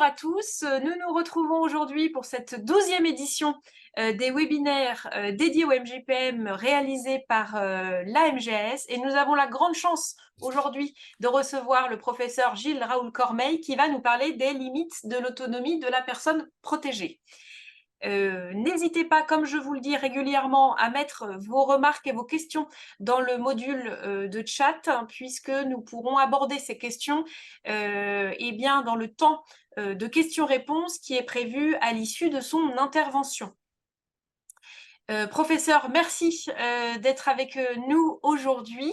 à tous, nous nous retrouvons aujourd'hui pour cette 12e édition des webinaires dédiés au MJPM réalisés par l'AMGS et nous avons la grande chance aujourd'hui de recevoir le professeur Gilles Raoul-Cormeille qui va nous parler des limites de l'autonomie de la personne protégée. N'hésitez pas, comme je vous le dis régulièrement, à mettre vos remarques et vos questions dans le module de chat, hein, puisque nous pourrons aborder ces questions eh bien, dans le temps de questions-réponses qui est prévu à l'issue de son intervention. Professeur, merci d'être avec nous aujourd'hui.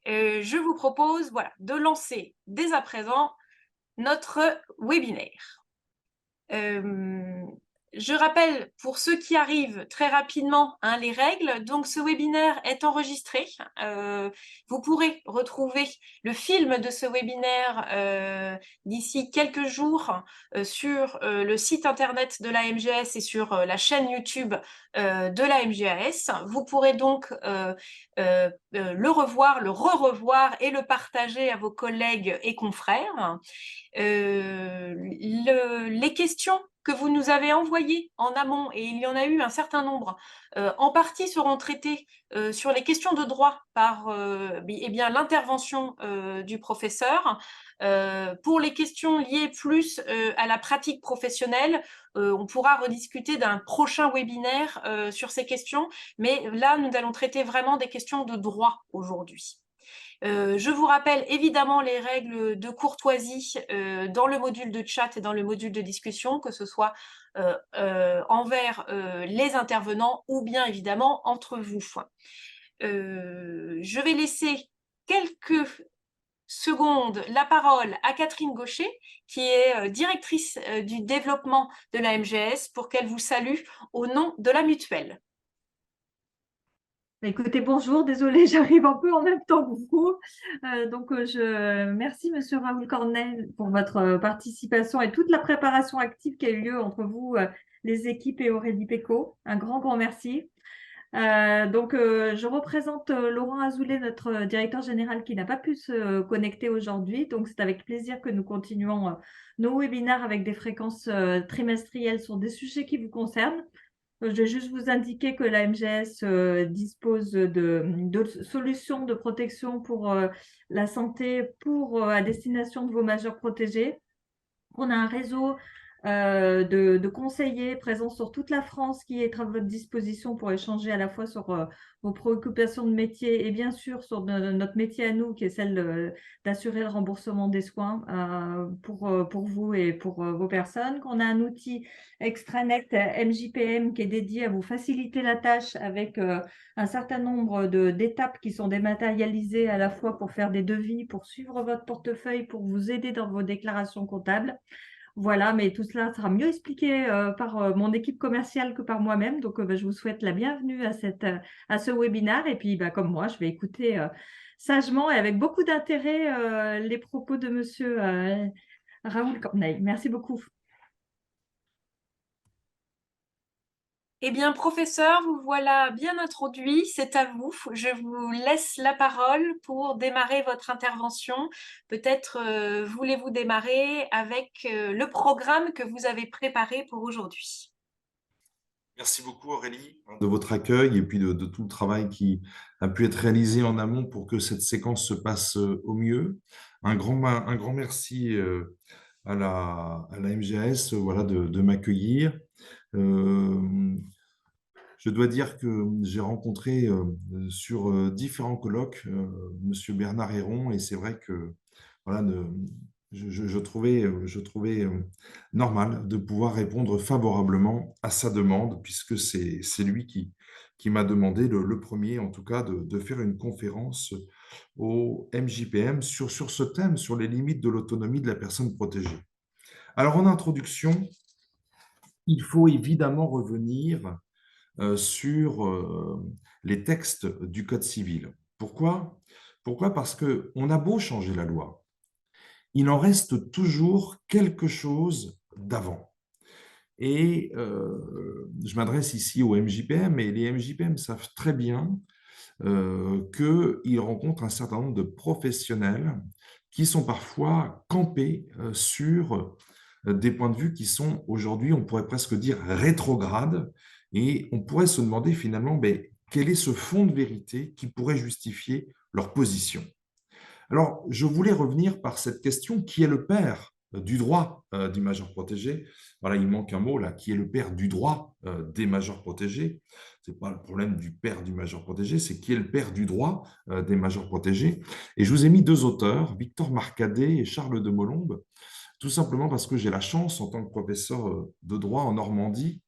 Je vous propose de lancer dès à présent notre webinaire. Je rappelle pour ceux qui arrivent très rapidement les règles. Donc ce webinaire est enregistré. Vous pourrez retrouver le film de ce webinaire d'ici quelques jours sur le site internet de la MGS et sur la chaîne YouTube de la MGAS. Vous pourrez donc le revoir, le re-revoir et le partager à vos collègues et confrères. Les questions que vous nous avez envoyées en amont, et il y en a eu un certain nombre, en partie seront traitées sur les questions de droit par l'intervention du professeur. Pour les questions liées plus à la pratique professionnelle, on pourra rediscuter d'un prochain webinaire sur ces questions, mais là, nous allons traiter vraiment des questions de droit aujourd'hui. Je vous rappelle évidemment les règles de courtoisie dans le module de chat et dans le module de discussion, que ce soit envers les intervenants ou bien évidemment entre vous. Je vais laisser quelques secondes la parole à Catherine Gaucher, qui est directrice du développement de la MGS, pour qu'elle vous salue au nom de la mutuelle. Écoutez, bonjour, désolée, j'arrive un peu en même temps que vous. Merci Monsieur Raoul Cornell pour votre participation et toute la préparation active qui a eu lieu entre vous, les équipes et Aurélie Péco. Un grand merci. Je représente Laurent Azoulay, notre directeur général qui n'a pas pu se connecter aujourd'hui. Donc, c'est avec plaisir que nous continuons nos webinaires avec des fréquences trimestrielles sur des sujets qui vous concernent. Je vais juste vous indiquer que la MGS dispose de solutions de protection pour la santé à destination de vos majeurs protégés. On a un réseau de conseillers présents sur toute la France qui est à votre disposition pour échanger à la fois sur vos préoccupations de métier et bien sûr sur notre métier à nous qui est celle d'assurer le remboursement des soins pour vous et pour vos personnes. Qu'on a un outil extranet MJPM qui est dédié à vous faciliter la tâche avec un certain nombre d'étapes qui sont dématérialisées à la fois pour faire des devis, pour suivre votre portefeuille, pour vous aider dans vos déclarations comptables. Voilà, mais tout cela sera mieux expliqué par mon équipe commerciale que par moi-même. Donc, je vous souhaite la bienvenue à ce webinaire. Et puis, comme moi, je vais écouter sagement et avec beaucoup d'intérêt les propos de Monsieur Raoul Corneille. Merci beaucoup. Eh bien, professeur, vous voilà bien introduit, c'est à vous. Je vous laisse la parole pour démarrer votre intervention. Peut-être voulez-vous démarrer avec le programme que vous avez préparé pour aujourd'hui. Merci beaucoup Aurélie de votre accueil et puis de tout le travail qui a pu être réalisé en amont pour que cette séquence se passe au mieux. Un grand merci à la MGS voilà, de m'accueillir. Je dois dire que j'ai rencontré sur différents colloques Monsieur Bernard Héron et c'est vrai que voilà, je trouvais normal de pouvoir répondre favorablement à sa demande puisque c'est lui qui m'a demandé le premier en tout cas de faire une conférence au MJPM sur ce thème, sur les limites de l'autonomie de la personne protégée. Alors en introduction, il faut évidemment revenir sur les textes du Code civil. Pourquoi? Pourquoi? Parce qu'on a beau changer la loi, il en reste toujours quelque chose d'avant. Et je m'adresse ici aux MJPM, et les MJPM savent très bien qu'ils rencontrent un certain nombre de professionnels qui sont parfois campés sur des points de vue qui sont aujourd'hui, on pourrait presque dire, rétrogrades, et on pourrait se demander finalement, ben, quel est ce fond de vérité qui pourrait justifier leur position. Alors, je voulais revenir par cette question, qui est le père du droit du majeur protégé? Voilà, il manque un mot là, qui est le père du droit des majeurs protégés? Ce n'est pas le problème du père du majeur protégé, c'est qui est le père du droit des majeurs protégés. Et je vous ai mis deux auteurs, Victor Marcadet et Charles de Molombe, tout simplement parce que j'ai la chance, en tant que professeur de droit en Normandie,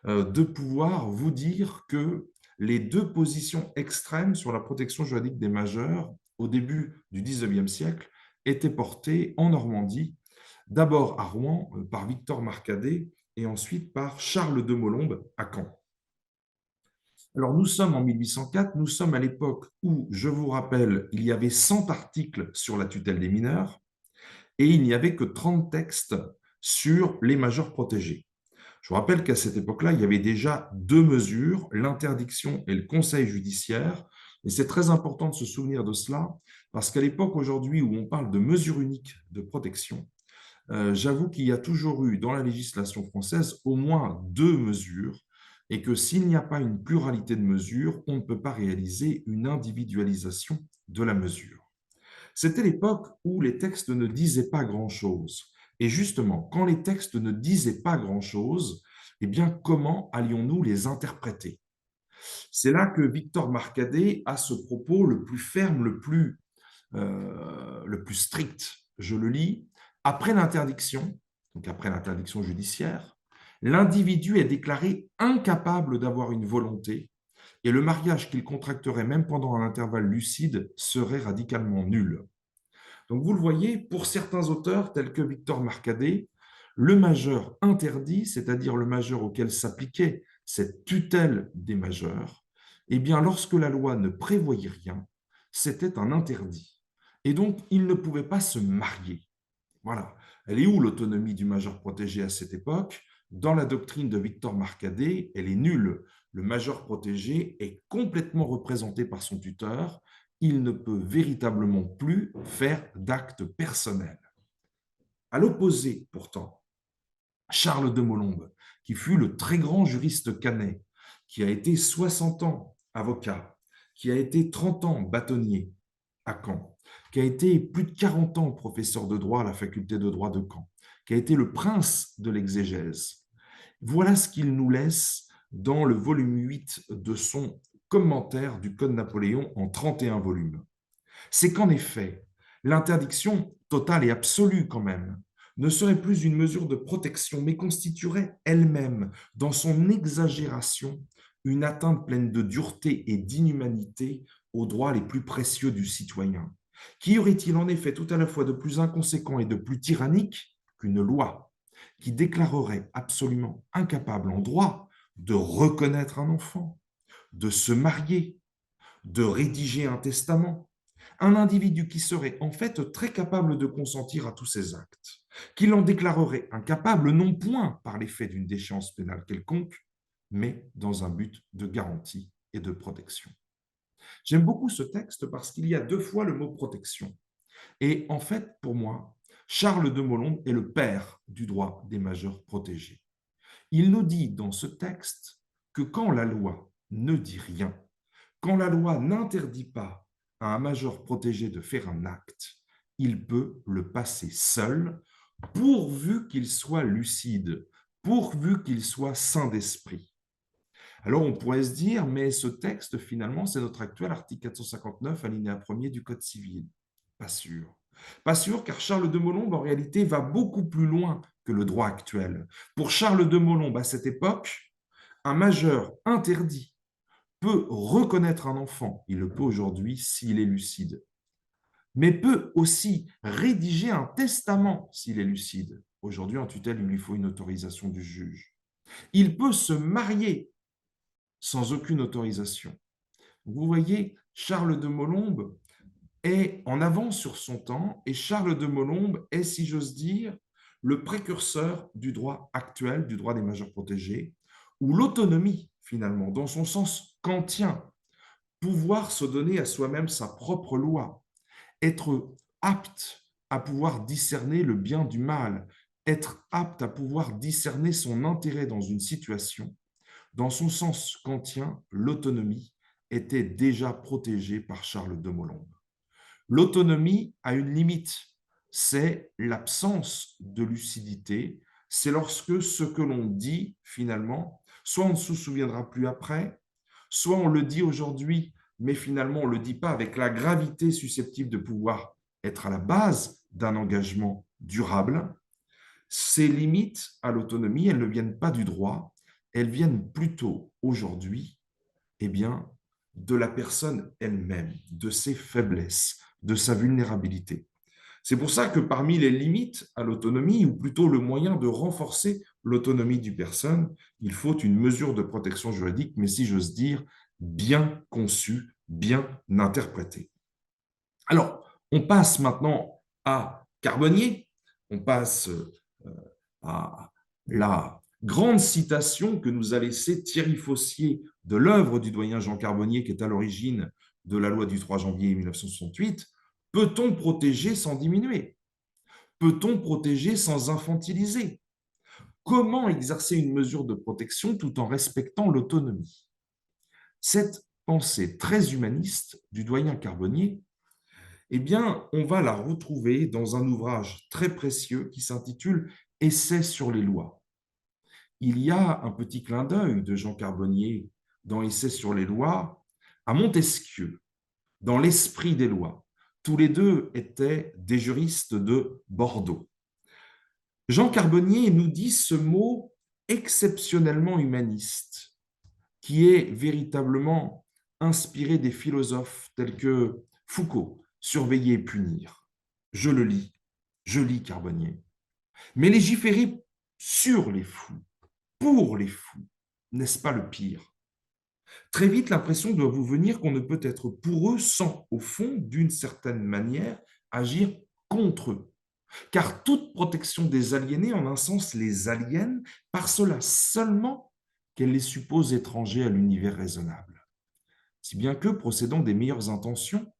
de pouvoir vous dire que les deux positions extrêmes sur la protection juridique des majeurs au début du XIXe siècle étaient portées en Normandie, d'abord à Rouen par Victor Marcadet et ensuite par Charles de Molombe à Caen. Alors nous sommes en 1804, nous sommes à l'époque où, je vous rappelle, il y avait 100 articles sur la tutelle des mineurs et il n'y avait que 30 textes sur les majeurs protégés. Je vous rappelle qu'à cette époque-là, il y avait déjà deux mesures, l'interdiction et le conseil judiciaire. Et c'est très important de se souvenir de cela, parce qu'à l'époque aujourd'hui où on parle de mesures uniques de protection, j'avoue qu'il y a toujours eu dans la législation française au moins deux mesures, et que s'il n'y a pas une pluralité de mesures, on ne peut pas réaliser une individualisation de la mesure. C'était l'époque où les textes ne disaient pas grand-chose. Et justement, quand les textes ne disaient pas grand-chose, eh bien, comment allions-nous les interpréter? C'est là que Victor Marcadet a ce propos le plus ferme, le plus strict. Je le lis. Après l'interdiction, donc après l'interdiction judiciaire, l'individu est déclaré incapable d'avoir une volonté et le mariage qu'il contracterait même pendant un intervalle lucide serait radicalement nul. Donc vous le voyez, pour certains auteurs tels que Victor Marcadet, le majeur interdit, c'est-à-dire le majeur auquel s'appliquait cette tutelle des majeurs, eh bien lorsque la loi ne prévoyait rien, c'était un interdit. Et donc il ne pouvait pas se marier. Voilà. Elle est où l'autonomie du majeur protégé à cette époque? Dans la doctrine de Victor Marcadet, elle est nulle. Le majeur protégé est complètement représenté par son tuteur. Il ne peut véritablement plus faire d'actes personnels. À l'opposé, pourtant, Charles de Molombe, qui fut le très grand juriste canet, qui a été 60 ans avocat, qui a été 30 ans bâtonnier à Caen, qui a été plus de 40 ans professeur de droit à la faculté de droit de Caen, qui a été le prince de l'exégèse. Voilà ce qu'il nous laisse dans le volume 8 de son commentaire du Code Napoléon en 31 volumes. C'est qu'en effet, l'interdiction totale et absolue quand même ne serait plus une mesure de protection, mais constituerait elle-même, dans son exagération, une atteinte pleine de dureté et d'inhumanité aux droits les plus précieux du citoyen. Qu'y aurait-il en effet tout à la fois de plus inconséquent et de plus tyrannique qu'une loi qui déclarerait absolument incapable en droit de reconnaître un enfant, de se marier, de rédiger un testament, un individu qui serait en fait très capable de consentir à tous ces actes, qui l'en déclarerait incapable non point par l'effet d'une déchéance pénale quelconque, mais dans un but de garantie et de protection. J'aime beaucoup ce texte parce qu'il y a deux fois le mot protection. Et en fait, pour moi, Charles de Molombe est le père du droit des majeurs protégés. Il nous dit dans ce texte que quand la loi ne dit rien, quand la loi n'interdit pas à un majeur protégé de faire un acte, il peut le passer seul, pourvu qu'il soit lucide, pourvu qu'il soit sain d'esprit. Alors on pourrait se dire, mais ce texte, finalement, c'est notre actuel article 459, alinéa 1er du Code civil. Pas sûr. Pas sûr, car Charles de Molombe, en réalité, va beaucoup plus loin que le droit actuel. Pour Charles de Molombe, à cette époque, un majeur interdit peut reconnaître un enfant, il le peut aujourd'hui s'il est lucide, mais peut aussi rédiger un testament s'il est lucide. Aujourd'hui, en tutelle, il lui faut une autorisation du juge. Il peut se marier sans aucune autorisation. Vous voyez, Charles de Molombe est en avance sur son temps et Charles de Molombe est, si j'ose dire, le précurseur du droit actuel, du droit des majeurs protégés, où l'autonomie, finalement, dans son sens kantien, pouvoir se donner à soi-même sa propre loi, être apte à pouvoir discerner le bien du mal, être apte à pouvoir discerner son intérêt dans une situation. Dans son sens kantien, l'autonomie était déjà protégée par Charles de Molombe. L'autonomie a une limite, c'est l'absence de lucidité, c'est lorsque ce que l'on dit finalement, soit on ne se souviendra plus après, soit on le dit aujourd'hui, mais finalement on ne le dit pas avec la gravité susceptible de pouvoir être à la base d'un engagement durable. Ces limites à l'autonomie, elles ne viennent pas du droit, elles viennent plutôt aujourd'hui, eh bien, de la personne elle-même, de ses faiblesses, de sa vulnérabilité. C'est pour ça que parmi les limites à l'autonomie, ou plutôt le moyen de renforcer l'autonomie d'une personne, il faut une mesure de protection juridique, mais si j'ose dire, bien conçue, bien interprétée. Alors, on passe maintenant à Carbonnier, on passe à la grande citation que nous a laissée Thierry Fossier de l'œuvre du doyen Jean Carbonnier, qui est à l'origine de la loi du 3 janvier 1968. Peut-on protéger sans diminuer? Peut-on protéger sans infantiliser? Comment exercer une mesure de protection tout en respectant l'autonomie? Cette pensée très humaniste du doyen Carbonnier, eh bien, on va la retrouver dans un ouvrage très précieux qui s'intitule « Essai sur les lois ». Il y a un petit clin d'œil de Jean Carbonnier dans « Essai sur les lois » à Montesquieu, dans l'esprit des lois. Tous les deux étaient des juristes de Bordeaux. Jean Carbonnier nous dit ce mot exceptionnellement humaniste, qui est véritablement inspiré des philosophes tels que Foucault, Surveiller et punir. Je le lis, je lis Carbonnier. Mais légiférer sur les fous, pour les fous, n'est-ce pas le pire? Très vite, l'impression doit vous venir qu'on ne peut être pour eux sans, au fond, d'une certaine manière, agir contre eux. Car toute protection des aliénés, en un sens, les aliène par cela seulement qu'elle les suppose étrangers à l'univers raisonnable. Si bien que, procédant des meilleures intentions,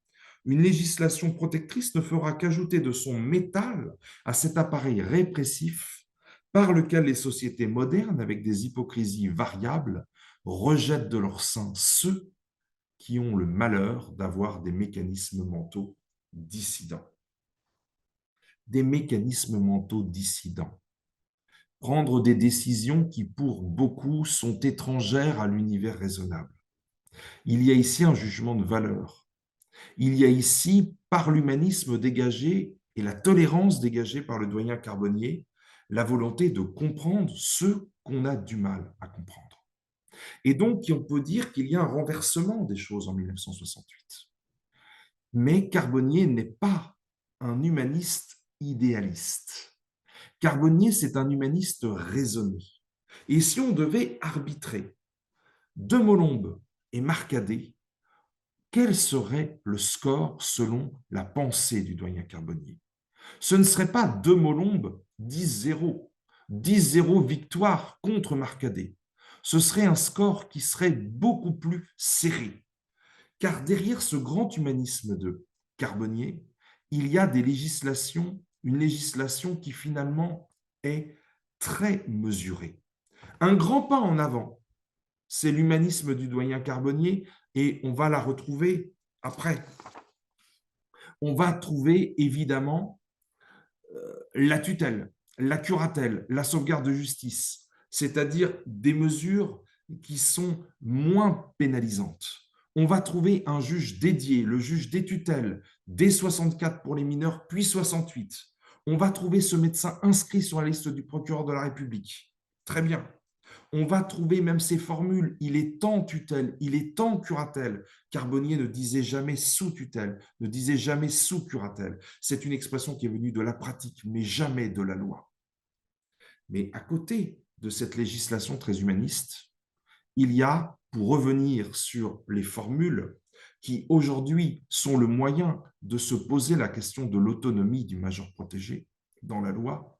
une législation protectrice ne fera qu'ajouter de son métal à cet appareil répressif par lequel les sociétés modernes, avec des hypocrisies variables, rejettent de leur sein ceux qui ont le malheur d'avoir des mécanismes mentaux dissidents. Des mécanismes mentaux dissidents. Prendre des décisions qui, pour beaucoup, sont étrangères à l'univers raisonnable. Il y a ici un jugement de valeur. Il y a ici, par l'humanisme dégagé et la tolérance dégagée par le doyen Carbonnier, la volonté de comprendre ce qu'on a du mal à comprendre. Et donc, on peut dire qu'il y a un renversement des choses en 1968. Mais Carbonnier n'est pas un humaniste idéaliste. Carbonnier, c'est un humaniste raisonné. Et si on devait arbitrer De Molombe et Marcadet, quel serait le score selon la pensée du doyen Carbonnier? Ce ne serait pas De Molombe 10-0, 10-0 victoire contre Marcadet. Ce serait un score qui serait beaucoup plus serré. Car derrière ce grand humanisme de Carbonnier, il y a des législations, une législation qui finalement est très mesurée. Un grand pas en avant, c'est l'humanisme du doyen Carbonnier, et on va la retrouver après. On va trouver évidemment la tutelle, la curatelle, la sauvegarde de justice, c'est-à-dire des mesures qui sont moins pénalisantes. On va trouver un juge dédié, le juge des tutelles, dès 64 pour les mineurs, puis 68. On va trouver ce médecin inscrit sur la liste du procureur de la République. Très bien. On va trouver même ces formules, il est en tutelle, il est en curatelle. Carbonnier ne disait jamais sous tutelle, ne disait jamais sous curatelle. C'est une expression qui est venue de la pratique, mais jamais de la loi. Mais à côté de cette législation très humaniste, il y a, pour revenir sur les formules qui aujourd'hui sont le moyen de se poser la question de l'autonomie du majeur protégé dans la loi,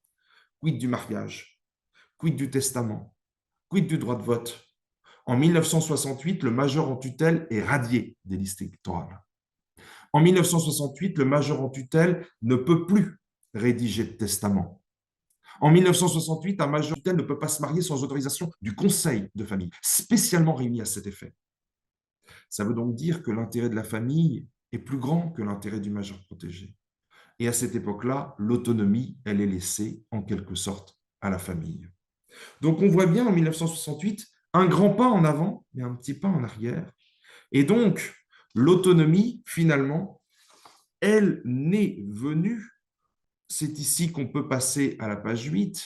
quid du mariage, quid du testament, quid du droit de vote? En 1968, le majeur en tutelle est radié des listes électorales. En 1968, le majeur en tutelle ne peut plus rédiger de testament. En 1968, un majeur tutelle ne peut pas se marier sans autorisation du conseil de famille, spécialement réuni à cet effet. Ça veut donc dire que l'intérêt de la famille est plus grand que l'intérêt du majeur protégé. Et à cette époque-là, l'autonomie, elle est laissée en quelque sorte à la famille. Donc on voit bien en 1968 un grand pas en avant, mais un petit pas en arrière. Et donc l'autonomie, finalement, elle n'est venue, c'est ici qu'on peut passer à la page 8,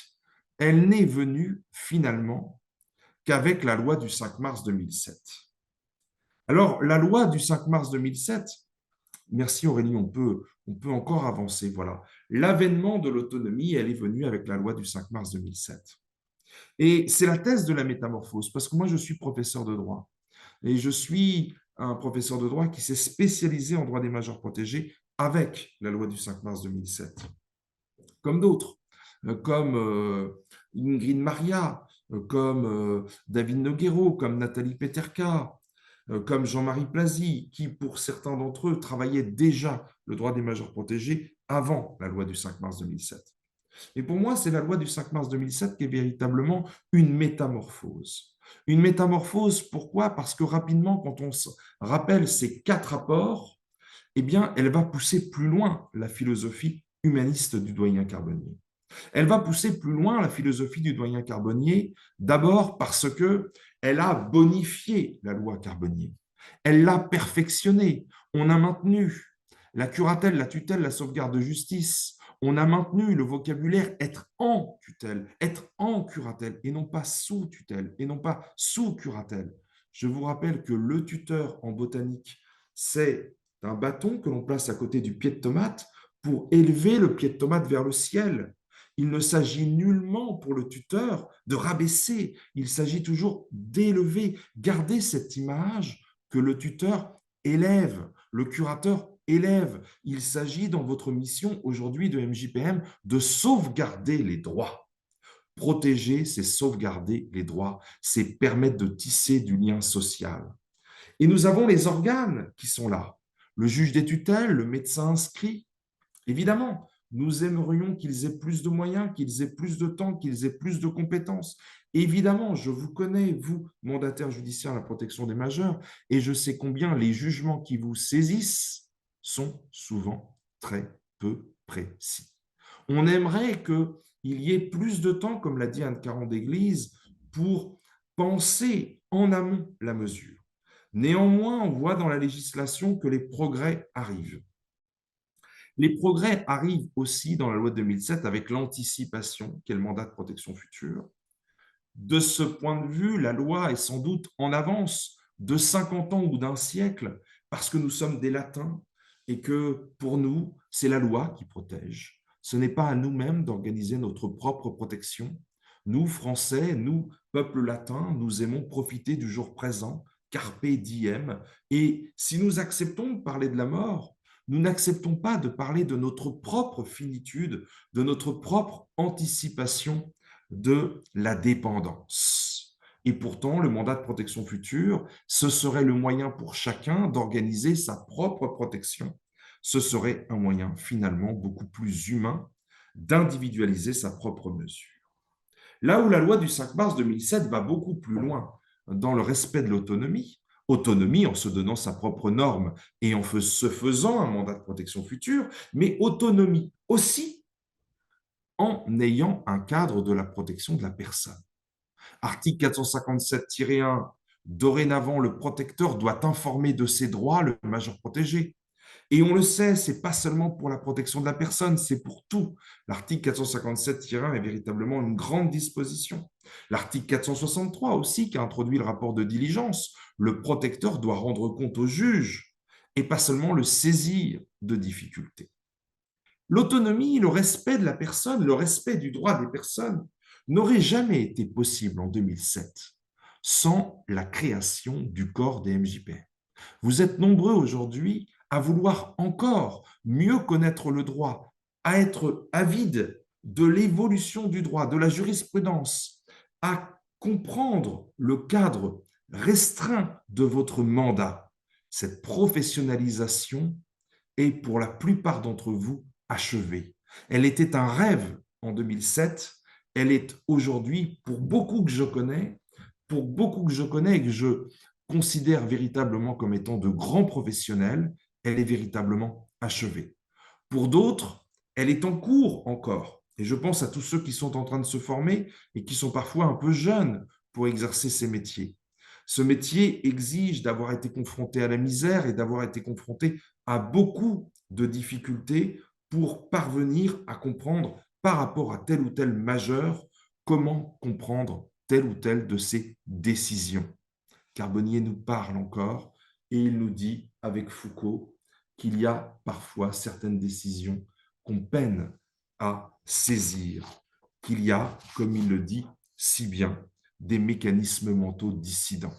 elle n'est venue finalement qu'avec la loi du 5 mars 2007. Alors la loi du 5 mars 2007, merci Aurélie, on peut encore avancer. Voilà. L'avènement de l'autonomie, elle est venue avec la loi du 5 mars 2007. Et c'est la thèse de la métamorphose, parce que moi, je suis professeur de droit. Et je suis un professeur de droit qui s'est spécialisé en droit des majeurs protégés avec la loi du 5 mars 2007, comme d'autres, comme Ingrid Maria, comme David Noguero, comme Nathalie Peterka, comme Jean-Marie Plazy, qui, pour certains d'entre eux, travaillaient déjà le droit des majeurs protégés avant la loi du 5 mars 2007. Et pour moi, c'est la loi du 5 mars 2007 qui est véritablement une métamorphose. Une métamorphose, pourquoi? Parce que rapidement, quand on se rappelle ces 4 apports, eh bien, elle va pousser plus loin la philosophie humaniste du doyen Carbonnier. Elle va pousser plus loin la philosophie du doyen Carbonnier, d'abord parce que elle a bonifié la loi Carbonnier. Elle l'a perfectionnée. On a maintenu la curatelle, la tutelle, la sauvegarde de justice. On a maintenu le vocabulaire être en tutelle, être en curatelle, et non pas sous tutelle, et non pas sous curatelle. Je vous rappelle que le tuteur en botanique, c'est un bâton que l'on place à côté du pied de tomate pour élever le pied de tomate vers le ciel. Il ne s'agit nullement pour le tuteur de rabaisser, il s'agit toujours d'élever, garder cette image que le tuteur élève, le curateur élève. Il s'agit dans votre mission aujourd'hui de MJPM de sauvegarder les droits. Protéger, c'est sauvegarder les droits, c'est permettre de tisser du lien social. Et nous avons les organes qui sont là. Le juge des tutelles, le médecin inscrit. Évidemment, nous aimerions qu'ils aient plus de moyens, qu'ils aient plus de temps, qu'ils aient plus de compétences. Évidemment, je vous connais, vous, mandataire judiciaire à la protection des majeurs, et je sais combien les jugements qui vous saisissent sont souvent très peu précis. On aimerait qu'il y ait plus de temps, comme l'a dit Anne Caron d'Église, pour penser en amont la mesure. Néanmoins, on voit dans la législation que les progrès arrivent. Les progrès arrivent aussi dans la loi de 2007 avec l'anticipation, qui est le mandat de protection future. De ce point de vue, la loi est sans doute en avance de 50 ans ou d'un siècle, parce que nous sommes des latins et que pour nous, c'est la loi qui protège. Ce n'est pas à nous-mêmes d'organiser notre propre protection. Nous, Français, nous, peuple latin, nous aimons profiter du jour présent, carpe diem, et si nous acceptons de parler de la mort, nous n'acceptons pas de parler de notre propre finitude, de notre propre anticipation de la dépendance. Et pourtant, le mandat de protection future, ce serait le moyen pour chacun d'organiser sa propre protection. Ce serait un moyen finalement beaucoup plus humain d'individualiser sa propre mesure. Là où la loi du 5 mars 2007 va beaucoup plus loin dans le respect de l'autonomie, autonomie en se donnant sa propre norme et en se faisant un mandat de protection future, mais autonomie aussi en ayant un cadre de la protection de la personne. Article 457-1, dorénavant, le protecteur doit informer de ses droits le majeur protégé. Et on le sait, ce n'est pas seulement pour la protection de la personne, c'est pour tout. L'article 457-1 est véritablement une grande disposition. L'article 463 aussi, qui a introduit le rapport de diligence, le protecteur doit rendre compte au juge et pas seulement le saisir de difficultés. L'autonomie, le respect de la personne, le respect du droit des personnes n'aurait jamais été possible en 2007 sans la création du corps des MJPM. Vous êtes nombreux aujourd'hui à vouloir encore mieux connaître le droit, à être avide de l'évolution du droit, de la jurisprudence, à comprendre le cadre restreint de votre mandat. Cette professionnalisation est pour la plupart d'entre vous achevée. Elle était un rêve en 2007, elle est aujourd'hui, pour beaucoup que je connais, et que je considère véritablement comme étant de grands professionnels, elle est véritablement achevée. Pour d'autres, elle est en cours encore. Et je pense à tous ceux qui sont en train de se former et qui sont parfois un peu jeunes pour exercer ces métiers. Ce métier exige d'avoir été confronté à la misère et d'avoir été confronté à beaucoup de difficultés pour parvenir à comprendre par rapport à tel ou tel majeur comment comprendre telle ou telle de ces décisions. Carbonnier nous parle encore et il nous dit avec Foucault qu'il y a parfois certaines décisions qu'on peine à saisir, qu'il y a, comme il le dit si bien, des mécanismes mentaux dissidents.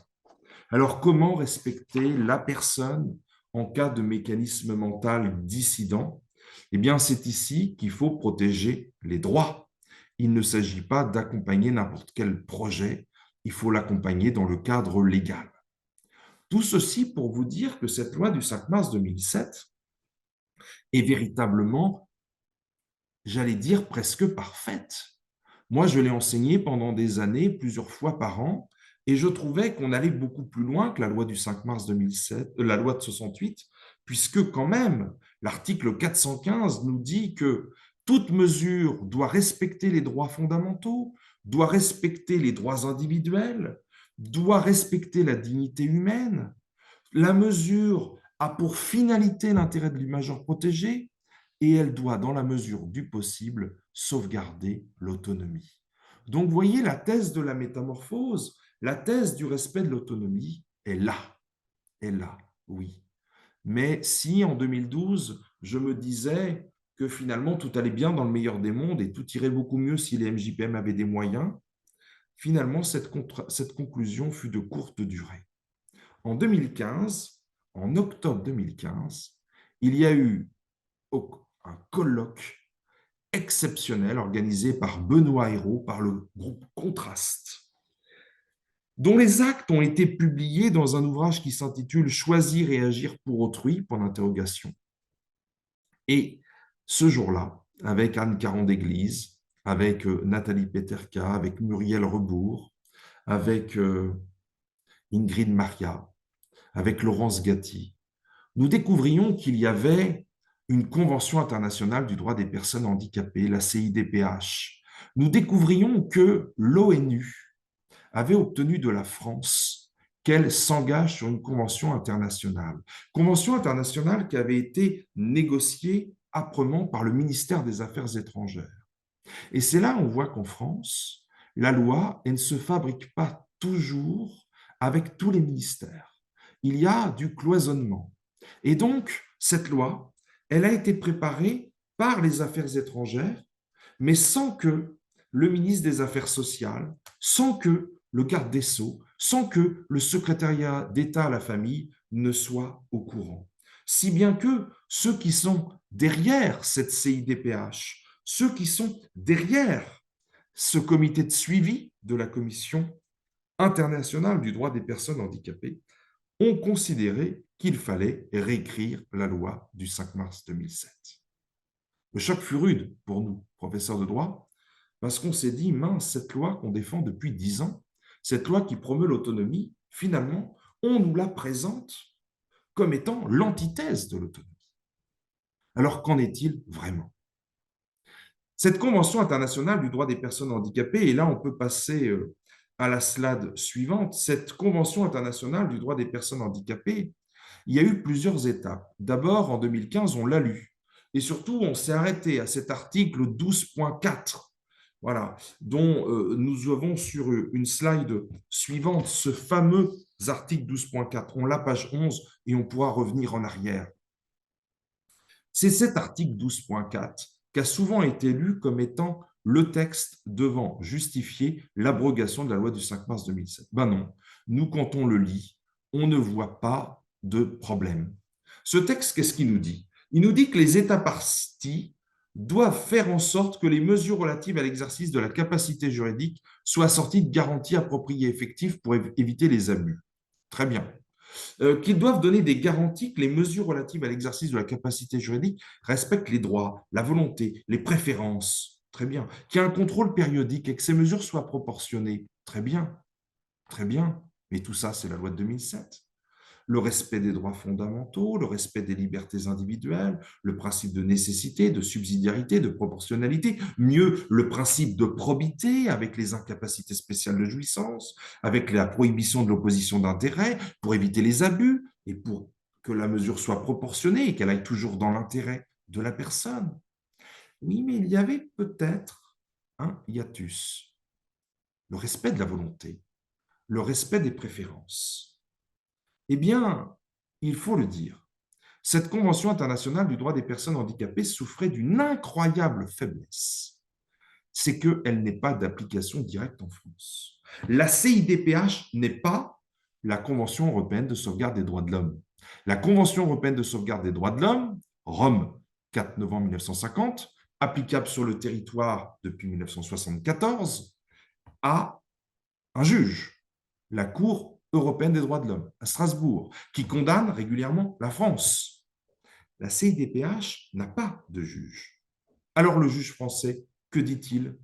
Alors, comment respecter la personne en cas de mécanisme mental dissident? Eh bien, c'est ici qu'il faut protéger les droits. Il ne s'agit pas d'accompagner n'importe quel projet, il faut l'accompagner dans le cadre légal. Tout ceci pour vous dire que cette loi du 5 mars 2007 est véritablement, j'allais dire, presque parfaite. Moi, je l'ai enseignée pendant des années, plusieurs fois par an, et je trouvais qu'on allait beaucoup plus loin que la loi du 5 mars 2007, la loi de 68, puisque quand même, l'article 415 nous dit que toute mesure doit respecter les droits fondamentaux, doit respecter les droits individuels, doit respecter la dignité humaine. La mesure a pour finalité l'intérêt de l'imageur protégé et elle doit, dans la mesure du possible, sauvegarder l'autonomie. Donc, voyez, la thèse de la métamorphose, la thèse du respect de l'autonomie est là, oui. Mais si en 2012, je me disais que finalement tout allait bien dans le meilleur des mondes et tout irait beaucoup mieux si les MJPM avaient des moyens, finalement cette conclusion fut de courte durée. En 2015, en octobre 2015, il y a eu un colloque exceptionnel organisé par Benoît Hérault, par le groupe Contraste, dont les actes ont été publiés dans un ouvrage qui s'intitule « Choisir et agir pour autrui », point d'interrogation. Et ce jour-là, avec Anne Caron-d'Église, avec Nathalie Peterka, avec Muriel Rebourg, avec Ingrid Maria, avec Laurence Gatti, nous découvrions qu'il y avait une Convention internationale du droit des personnes handicapées, la CIDPH. Nous découvrions que l'ONU avait obtenu de la France qu'elle s'engage sur une convention internationale. Convention internationale qui avait été négociée âprement par le ministère des Affaires étrangères. Et c'est là on voit qu'en France, la loi, elle ne se fabrique pas toujours avec tous les ministères. Il y a du cloisonnement. Et donc, cette loi, elle a été préparée par les Affaires étrangères, mais sans que le ministre des Affaires sociales, sans que le garde des Sceaux, sans que le secrétariat d'État à la famille ne soit au courant. Si bien que ceux qui sont derrière cette CIDPH, ceux qui sont derrière ce comité de suivi de la Commission internationale du droit des personnes handicapées, ont considéré qu'il fallait réécrire la loi du 5 mars 2007. Le choc fut rude pour nous, professeurs de droit, parce qu'on s'est dit, mince, cette loi qu'on défend depuis 10 ans, cette loi qui promeut l'autonomie, finalement, on nous la présente comme étant l'antithèse de l'autonomie. Alors, qu'en est-il vraiment? Cette Convention internationale du droit des personnes handicapées, et là, on peut passer à la slide suivante, cette Convention internationale du droit des personnes handicapées, il y a eu plusieurs étapes. D'abord, en 2015, on l'a lu. Et surtout, on s'est arrêté à cet article 12.4, voilà, dont nous avons sur une slide suivante ce fameux article 12.4. On l'a page 11 et on pourra revenir en arrière. C'est cet article 12.4 qui a souvent été lu comme étant le texte devant justifier l'abrogation de la loi du 5 mars 2007. Ben non, nous, quand on le lit, on ne voit pas de problème. Ce texte, qu'est-ce qu'il nous dit? Il nous dit que les États parties doivent faire en sorte que les mesures relatives à l'exercice de la capacité juridique soient assorties de garanties appropriées et effectives pour éviter les abus. Très bien. Qu'ils doivent donner des garanties que les mesures relatives à l'exercice de la capacité juridique respectent les droits, la volonté, les préférences. très bien. Qu'il y ait un contrôle périodique et que ces mesures soient proportionnées, très bien, très bien. Mais tout ça, c'est la loi de 2007. Le respect des droits fondamentaux, le respect des libertés individuelles, le principe de nécessité, de subsidiarité, de proportionnalité, mieux le principe de probité avec les incapacités spéciales de jouissance, avec la prohibition de l'opposition d'intérêt pour éviter les abus et pour que la mesure soit proportionnée et qu'elle aille toujours dans l'intérêt de la personne. Oui, mais il y avait peut-être un hiatus, le respect de la volonté, le respect des préférences. Eh bien, il faut le dire, cette Convention internationale du droit des personnes handicapées souffrait d'une incroyable faiblesse. C'est qu'elle n'est pas d'application directe en France. La CIDPH n'est pas la Convention européenne de sauvegarde des droits de l'homme. La Convention européenne de sauvegarde des droits de l'homme, Rome, 4 novembre 1950, applicable sur le territoire depuis 1974, a un juge, la Cour européenne des droits de l'homme, à Strasbourg, qui condamne régulièrement la France. La CIDPH n'a pas de juge. Alors le juge français, que dit-il?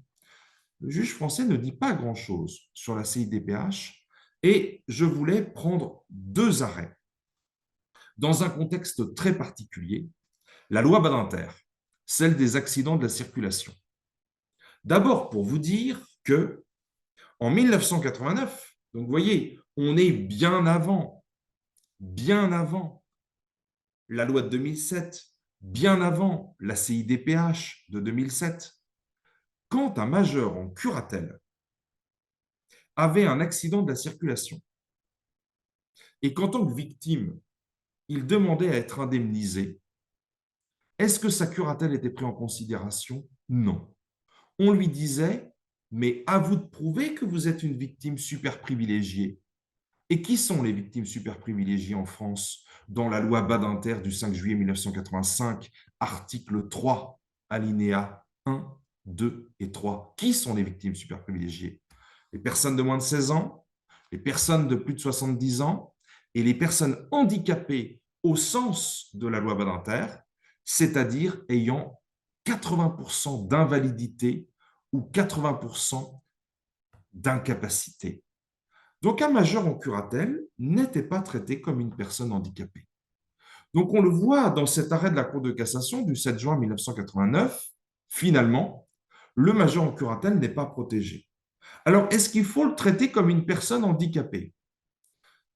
Le juge français ne dit pas grand-chose sur la CIDPH et je voulais prendre deux arrêts dans un contexte très particulier, la loi Badinter, celle des accidents de la circulation. D'abord pour vous dire que en 1989, donc vous voyez, on est bien avant la loi de 2007, bien avant la CIDPH de 2007, quand un majeur en curatelle avait un accident de la circulation et qu'en tant que victime, il demandait à être indemnisé, est-ce que sa curatelle était prise en considération? Non. On lui disait, mais à vous de prouver que vous êtes une victime super privilégiée. Et qui sont les victimes super privilégiées en France dans la loi Badinter du 5 juillet 1985, article 3, alinéa 1, 2 et 3? Qui sont les victimes super privilégiées? Les personnes de moins de 16 ans, les personnes de plus de 70 ans et les personnes handicapées au sens de la loi Badinter, c'est-à-dire ayant 80% d'invalidité ou 80% d'incapacité. Donc, un majeur en curatelle n'était pas traité comme une personne handicapée. Donc, on le voit dans cet arrêt de la Cour de cassation du 7 juin 1989, finalement, le majeur en curatelle n'est pas protégé. Alors, est-ce qu'il faut le traiter comme une personne handicapée?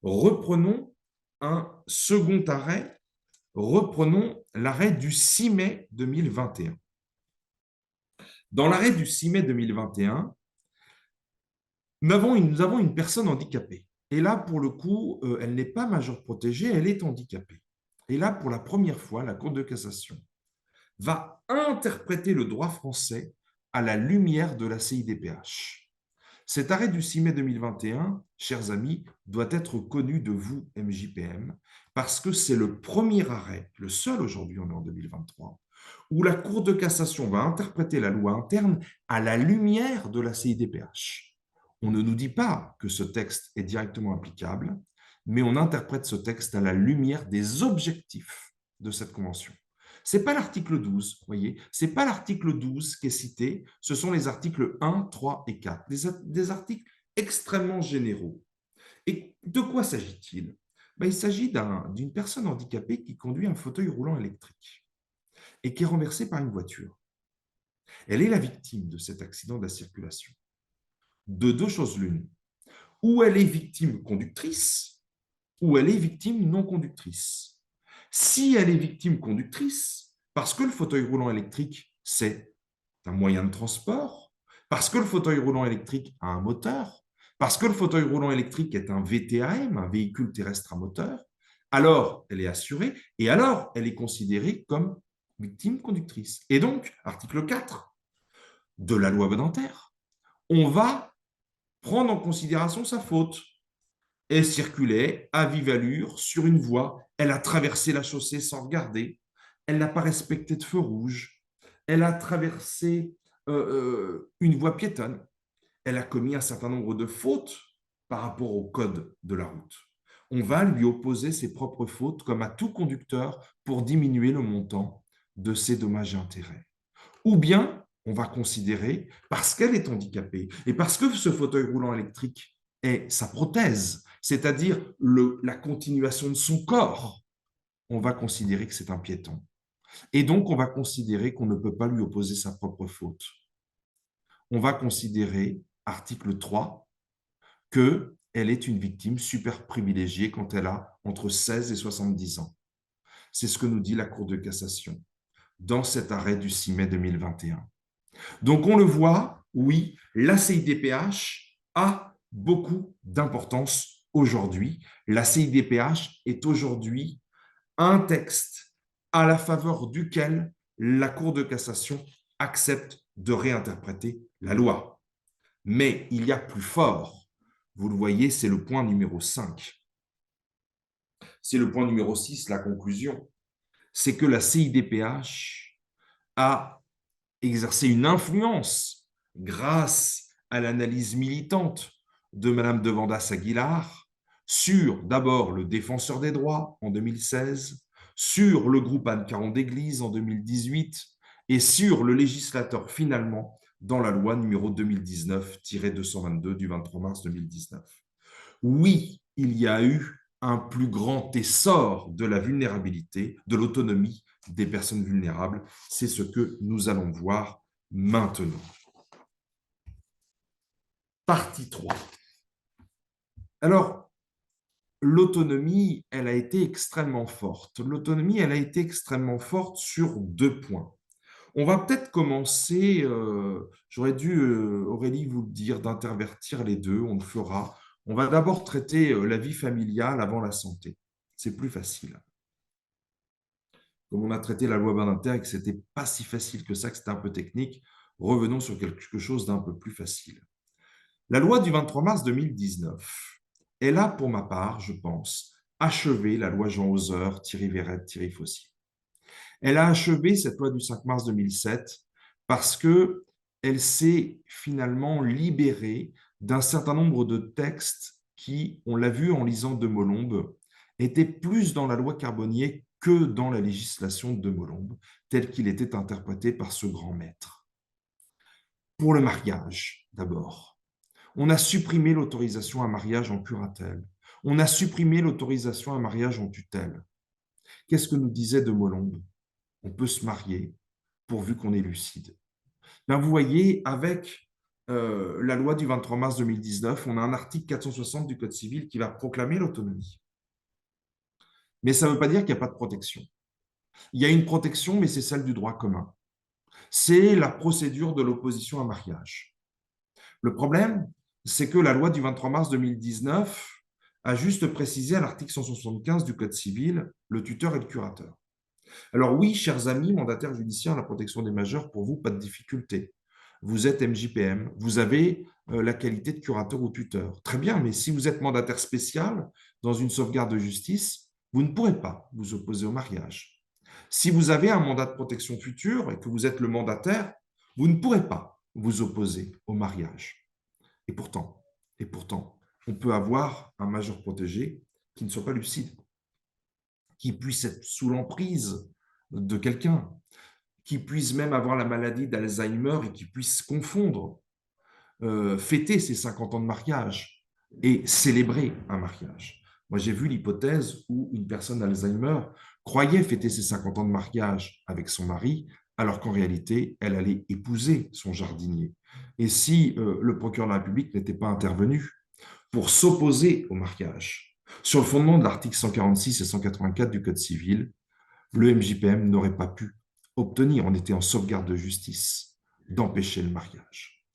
Reprenons un second arrêt, reprenons l'arrêt du 6 mai 2021. Dans l'arrêt du 6 mai 2021, nous avons une personne handicapée. Et là, pour le coup, elle n'est pas majeure protégée, elle est handicapée. Et là, pour la première fois, la Cour de cassation va interpréter le droit français à la lumière de la CIDPH. Cet arrêt du 6 mai 2021, chers amis, doit être connu de vous, MJPM, parce que c'est le premier arrêt, le seul aujourd'hui, on est en 2023, où la Cour de cassation va interpréter la loi interne à la lumière de la CIDPH. On ne nous dit pas que ce texte est directement applicable, mais on interprète ce texte à la lumière des objectifs de cette convention. Ce n'est pas l'article 12, voyez, ce n'est pas l'article 12 qui est cité, ce sont les articles 1, 3 et 4, des articles extrêmement généraux. Et de quoi s'agit-il? Il s'agit d'une personne handicapée qui conduit un fauteuil roulant électrique et qui est renversée par une voiture. Elle est la victime de cet accident de la circulation. De deux choses l'une. Ou elle est victime conductrice, ou elle est victime non conductrice. Si elle est victime conductrice, parce que le fauteuil roulant électrique, c'est un moyen de transport, parce que le fauteuil roulant électrique a un moteur, parce que le fauteuil roulant électrique est un VTAM, un véhicule terrestre à moteur, alors elle est assurée et alors elle est considérée comme victime conductrice. Et donc, article 4 de la loi Badinter, on va prendre en considération sa faute. Elle circulait à vive allure sur une voie, elle a traversé la chaussée sans regarder, elle n'a pas respecté de feu rouge, elle a traversé une voie piétonne, elle a commis un certain nombre de fautes par rapport au code de la route. On va lui opposer ses propres fautes comme à tout conducteur pour diminuer le montant de ses dommages et intérêts. Ou bien on va considérer, parce qu'elle est handicapée et parce que ce fauteuil roulant électrique est sa prothèse, c'est-à-dire la continuation de son corps, on va considérer que c'est un piéton. Et donc, on va considérer qu'on ne peut pas lui opposer sa propre faute. On va considérer, article 3, qu'elle est une victime super privilégiée quand elle a entre 16 et 70 ans. C'est ce que nous dit la Cour de cassation dans cet arrêt du 6 mai 2021. Donc, on le voit, oui, la CIDPH a beaucoup d'importance aujourd'hui. La CIDPH est aujourd'hui un texte à la faveur duquel la Cour de cassation accepte de réinterpréter la loi. Mais il y a plus fort. Vous le voyez, c'est le point numéro 5. C'est le point numéro 6, la conclusion. C'est que la CIDPH a exercé une influence grâce à l'analyse militante de Mme de Vandas-Aguilar sur d'abord le défenseur des droits en 2016, sur le groupe Anne Caron d'Église en 2018 et sur le législateur finalement dans la loi numéro 2019-222 du 23 mars 2019. Oui, il y a eu un plus grand essor de la vulnérabilité, de l'autonomie des personnes vulnérables. C'est ce que nous allons voir maintenant. Partie 3. Alors, l'autonomie, elle a été extrêmement forte. L'autonomie, elle a été extrêmement forte sur 2 points. On va peut-être commencer, j'aurais dû, Aurélie, vous le dire, d'intervertir les deux, on le fera. On va d'abord traiter la vie familiale avant la santé. C'est plus facile. Comme on a traité la loi Badinter et que ce n'était pas si facile que ça, que c'était un peu technique, revenons sur quelque chose d'un peu plus facile. La loi du 23 mars 2019, elle a, pour ma part, je pense, achevé la loi Jean Hauser, Thierry Verret, Thierry Fossey. Elle a achevé cette loi du 5 mars 2007 parce qu'elle s'est finalement libérée d'un certain nombre de textes qui, on l'a vu en lisant de Molombe, étaient plus dans la loi Carbonnier que dans la législation de Molombe, tel qu'il était interprété par ce grand maître. Pour le mariage, d'abord, on a supprimé l'autorisation à mariage en curatelle. On a supprimé l'autorisation à mariage en tutelle. Qu'est-ce que nous disait de Molombe? On peut se marier pourvu qu'on est lucide. Bien, vous voyez, avec la loi du 23 mars 2019, on a un article 460 du Code civil qui va proclamer l'autonomie. Mais ça ne veut pas dire qu'il n'y a pas de protection. Il y a une protection, mais c'est celle du droit commun. C'est la procédure de l'opposition à mariage. Le problème, c'est que la loi du 23 mars 2019 a juste précisé à l'article 175 du Code civil le tuteur et le curateur. Alors oui, chers amis, mandataires judiciaires à la protection des majeurs, pour vous, pas de difficulté. Vous êtes MJPM, vous avez la qualité de curateur ou tuteur. Très bien, mais si vous êtes mandataire spécial dans une sauvegarde de justice, vous ne pourrez pas vous opposer au mariage. Si vous avez un mandat de protection future et que vous êtes le mandataire, vous ne pourrez pas vous opposer au mariage. Et pourtant, on peut avoir un majeur protégé qui ne soit pas lucide, qui puisse être sous l'emprise de quelqu'un, qui puisse même avoir la maladie d'Alzheimer et qui puisse confondre, fêter ses 50 ans de mariage et célébrer un mariage. Moi, j'ai vu l'hypothèse où une personne d'Alzheimer croyait fêter ses 50 ans de mariage avec son mari, alors qu'en réalité, elle allait épouser son jardinier. Et si le procureur de la République n'était pas intervenu pour s'opposer au mariage, sur le fondement de l'article 146 et 184 du Code civil, le MJPM n'aurait pas pu obtenir, on était en sauvegarde de justice, d'empêcher le mariage.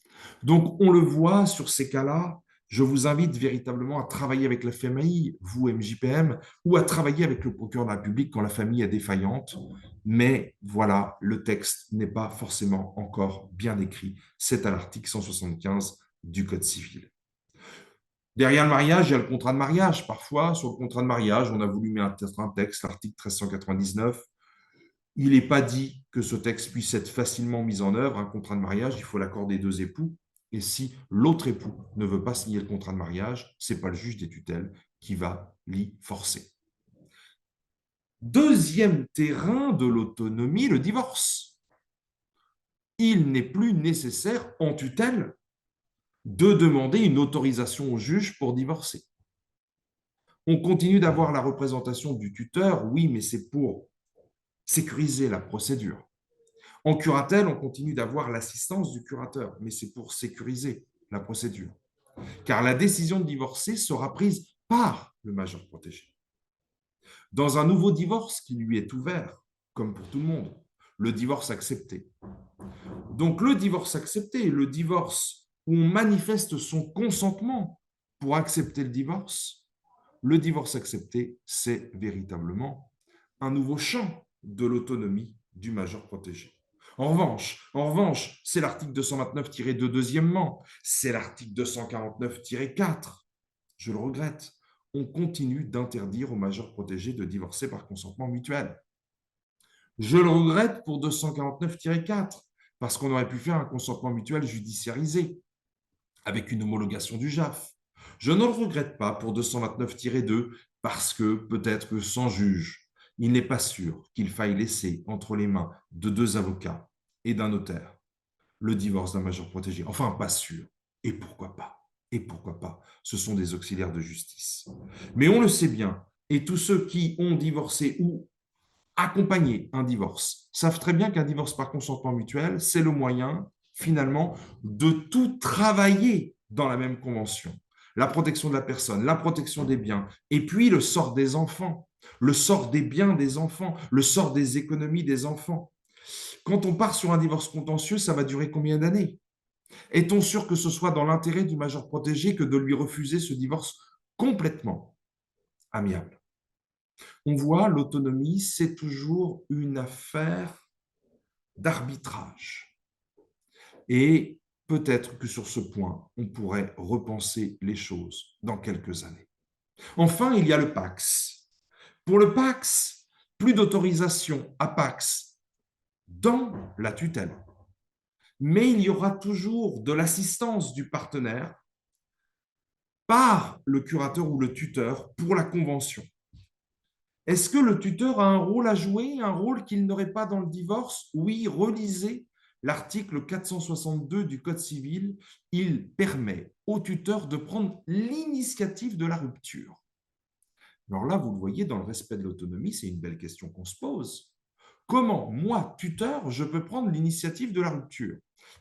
Donc, on le voit sur ces cas-là, je vous invite véritablement à travailler avec la famille, vous MJPM, ou à travailler avec le procureur de la République quand la famille est défaillante. Mais voilà, le texte n'est pas forcément encore bien écrit. C'est à l'article 175 du Code civil. Derrière le mariage, il y a le contrat de mariage. Parfois, sur le contrat de mariage, on a voulu mettre un texte, l'article 1399. Il n'est pas dit que ce texte puisse être facilement mis en œuvre. Un contrat de mariage, il faut l'accord des 2 époux. Et si l'autre époux ne veut pas signer le contrat de mariage, ce n'est pas le juge des tutelles qui va l'y forcer. Deuxième terrain de l'autonomie, le divorce. il n'est plus nécessaire en tutelle de demander une autorisation au juge pour divorcer. On continue d'avoir la représentation du tuteur, oui, mais c'est pour sécuriser la procédure. En curatelle, on continue d'avoir l'assistance du curateur, mais c'est pour sécuriser la procédure. Car la décision de divorcer sera prise par le majeur protégé. Dans un nouveau divorce qui lui est ouvert, comme pour tout le monde, le divorce accepté. Donc le divorce accepté, le divorce où on manifeste son consentement pour accepter le divorce accepté, c'est véritablement un nouveau champ de l'autonomie du majeur protégé. En revanche, c'est l'article 229-2 deuxièmement, c'est l'article 249-4. Je le regrette, on continue d'interdire aux majeurs protégés de divorcer par consentement mutuel. Je le regrette pour 249-4, parce qu'on aurait pu faire un consentement mutuel judiciarisé, avec une homologation du JAF. Je ne le regrette pas pour 229-2, parce que peut-être que sans juge, il n'est pas sûr qu'il faille laisser entre les mains de 2 avocats et d'un notaire le divorce d'un majeur protégé. Enfin, pas sûr. Et pourquoi pas? Et pourquoi pas? Ce sont des auxiliaires de justice. Mais on le sait bien, et tous ceux qui ont divorcé ou accompagné un divorce savent très bien qu'un divorce par consentement mutuel, c'est le moyen, finalement, de tout travailler dans la même convention. La protection de la personne, la protection des biens, et puis le sort des enfants, le sort des biens des enfants, le sort des économies des enfants. Quand on part sur un divorce contentieux, ça va durer combien d'années? Est-on sûr que ce soit dans l'intérêt du majeur protégé que de lui refuser ce divorce complètement amiable? On voit, l'autonomie, c'est toujours une affaire d'arbitrage. Et peut-être que sur ce point, on pourrait repenser les choses dans quelques années. Enfin, il y a le PACS. Pour le PACS, plus d'autorisation à PACS dans la tutelle. Mais il y aura toujours de l'assistance du partenaire par le curateur ou le tuteur pour la convention. Est-ce que le tuteur a un rôle à jouer, un rôle qu'il n'aurait pas dans le divorce? Oui, relisez l'article 462 du Code civil. Il permet au tuteur de prendre l'initiative de la rupture. Alors là, vous le voyez, dans le respect de l'autonomie, c'est une belle question qu'on se pose. Comment, moi, tuteur, je peux prendre l'initiative de la rupture?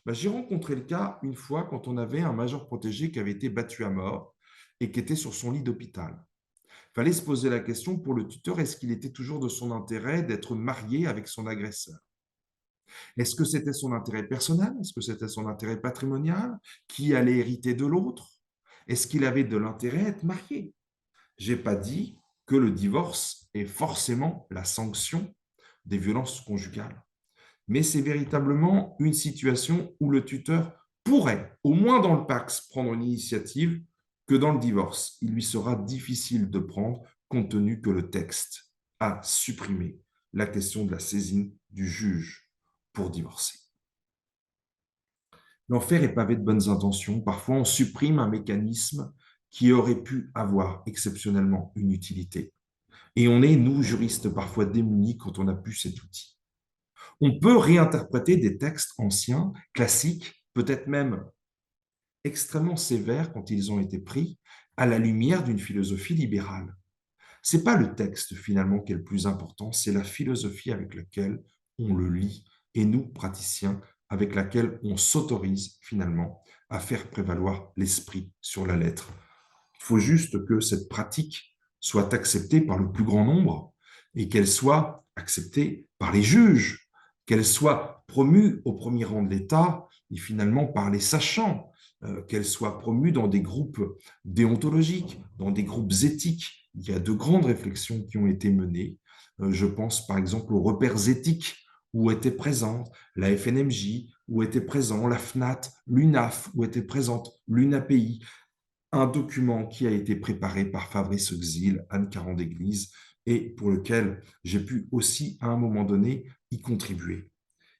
J'ai rencontré le cas une fois quand on avait un majeur protégé qui avait été battu à mort et qui était sur son lit d'hôpital. Il fallait se poser la question pour le tuteur, est-ce qu'il était toujours de son intérêt d'être marié avec son agresseur? Est-ce que c'était son intérêt personnel? Est-ce que c'était son intérêt patrimonial? Qui allait hériter de l'autre? Est-ce qu'il avait de l'intérêt à être marié? Je n'ai pas dit que le divorce est forcément la sanction des violences conjugales. Mais c'est véritablement une situation où le tuteur pourrait, au moins dans le PACS, prendre une initiative que dans le divorce. Il lui sera difficile de prendre compte tenu que le texte a supprimé la question de la saisine du juge pour divorcer. L'enfer est pavé de bonnes intentions. Parfois, on supprime un mécanisme qui aurait pu avoir exceptionnellement une utilité. Et on est, nous, juristes, parfois démunis quand on n'a plus cet outil. On peut réinterpréter des textes anciens, classiques, peut-être même extrêmement sévères quand ils ont été pris, à la lumière d'une philosophie libérale. Ce n'est pas le texte finalement qui est le plus important, c'est la philosophie avec laquelle on le lit, et nous, praticiens, avec laquelle on s'autorise finalement à faire prévaloir l'esprit sur la lettre. Il faut juste que cette pratique soit acceptée par le plus grand nombre et qu'elle soit acceptée par les juges, qu'elle soit promue au premier rang de l'État et finalement par les sachants, qu'elle soit promue dans des groupes déontologiques, dans des groupes éthiques. Il y a de grandes réflexions qui ont été menées. Je pense par exemple aux repères éthiques où était présente la FNMJ, où était présent la FNAT, l'UNAF, où était présente l'UNAPI, un document qui a été préparé par Fabrice Auxil, Anne Caron-d'Église, et pour lequel j'ai pu aussi, à un moment donné, y contribuer.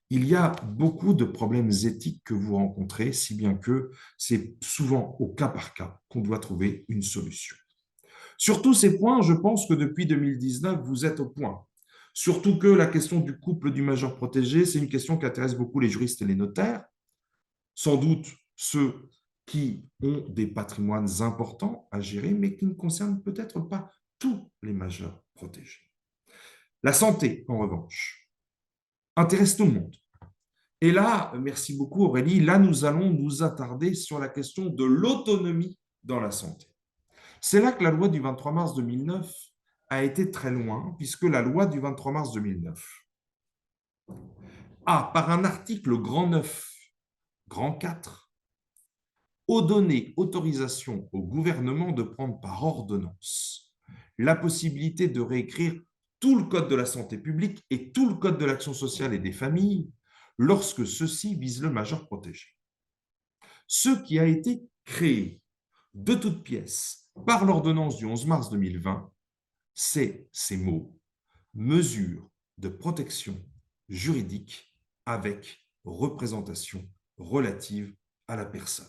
Il y a beaucoup de problèmes éthiques que vous rencontrez, si bien que c'est souvent au cas par cas qu'on doit trouver une solution. Sur tous ces points, je pense que depuis 2019, vous êtes au point. Surtout que la question du couple du majeur protégé, c'est une question qui intéresse beaucoup les juristes et les notaires, sans doute ceux qui ont des patrimoines importants à gérer, mais qui ne concernent peut-être pas tous les majeurs protégés. La santé, en revanche, intéresse tout le monde. Et là, merci beaucoup Aurélie, là nous allons nous attarder sur la question de l'autonomie dans la santé. C'est là que la loi du 23 mars 2009 a été très loin, puisque la loi du 23 mars 2009 a, par un article grand 9, grand 4, donné autorisation au gouvernement de prendre par ordonnance la possibilité de réécrire tout le code de la santé publique et tout le code de l'action sociale et des familles lorsque ceux-ci visent le majeur protégé. Ce qui a été créé de toutes pièces par l'ordonnance du 11 mars 2020, c'est ces mots « mesures de protection juridique avec représentation relative à la personne ».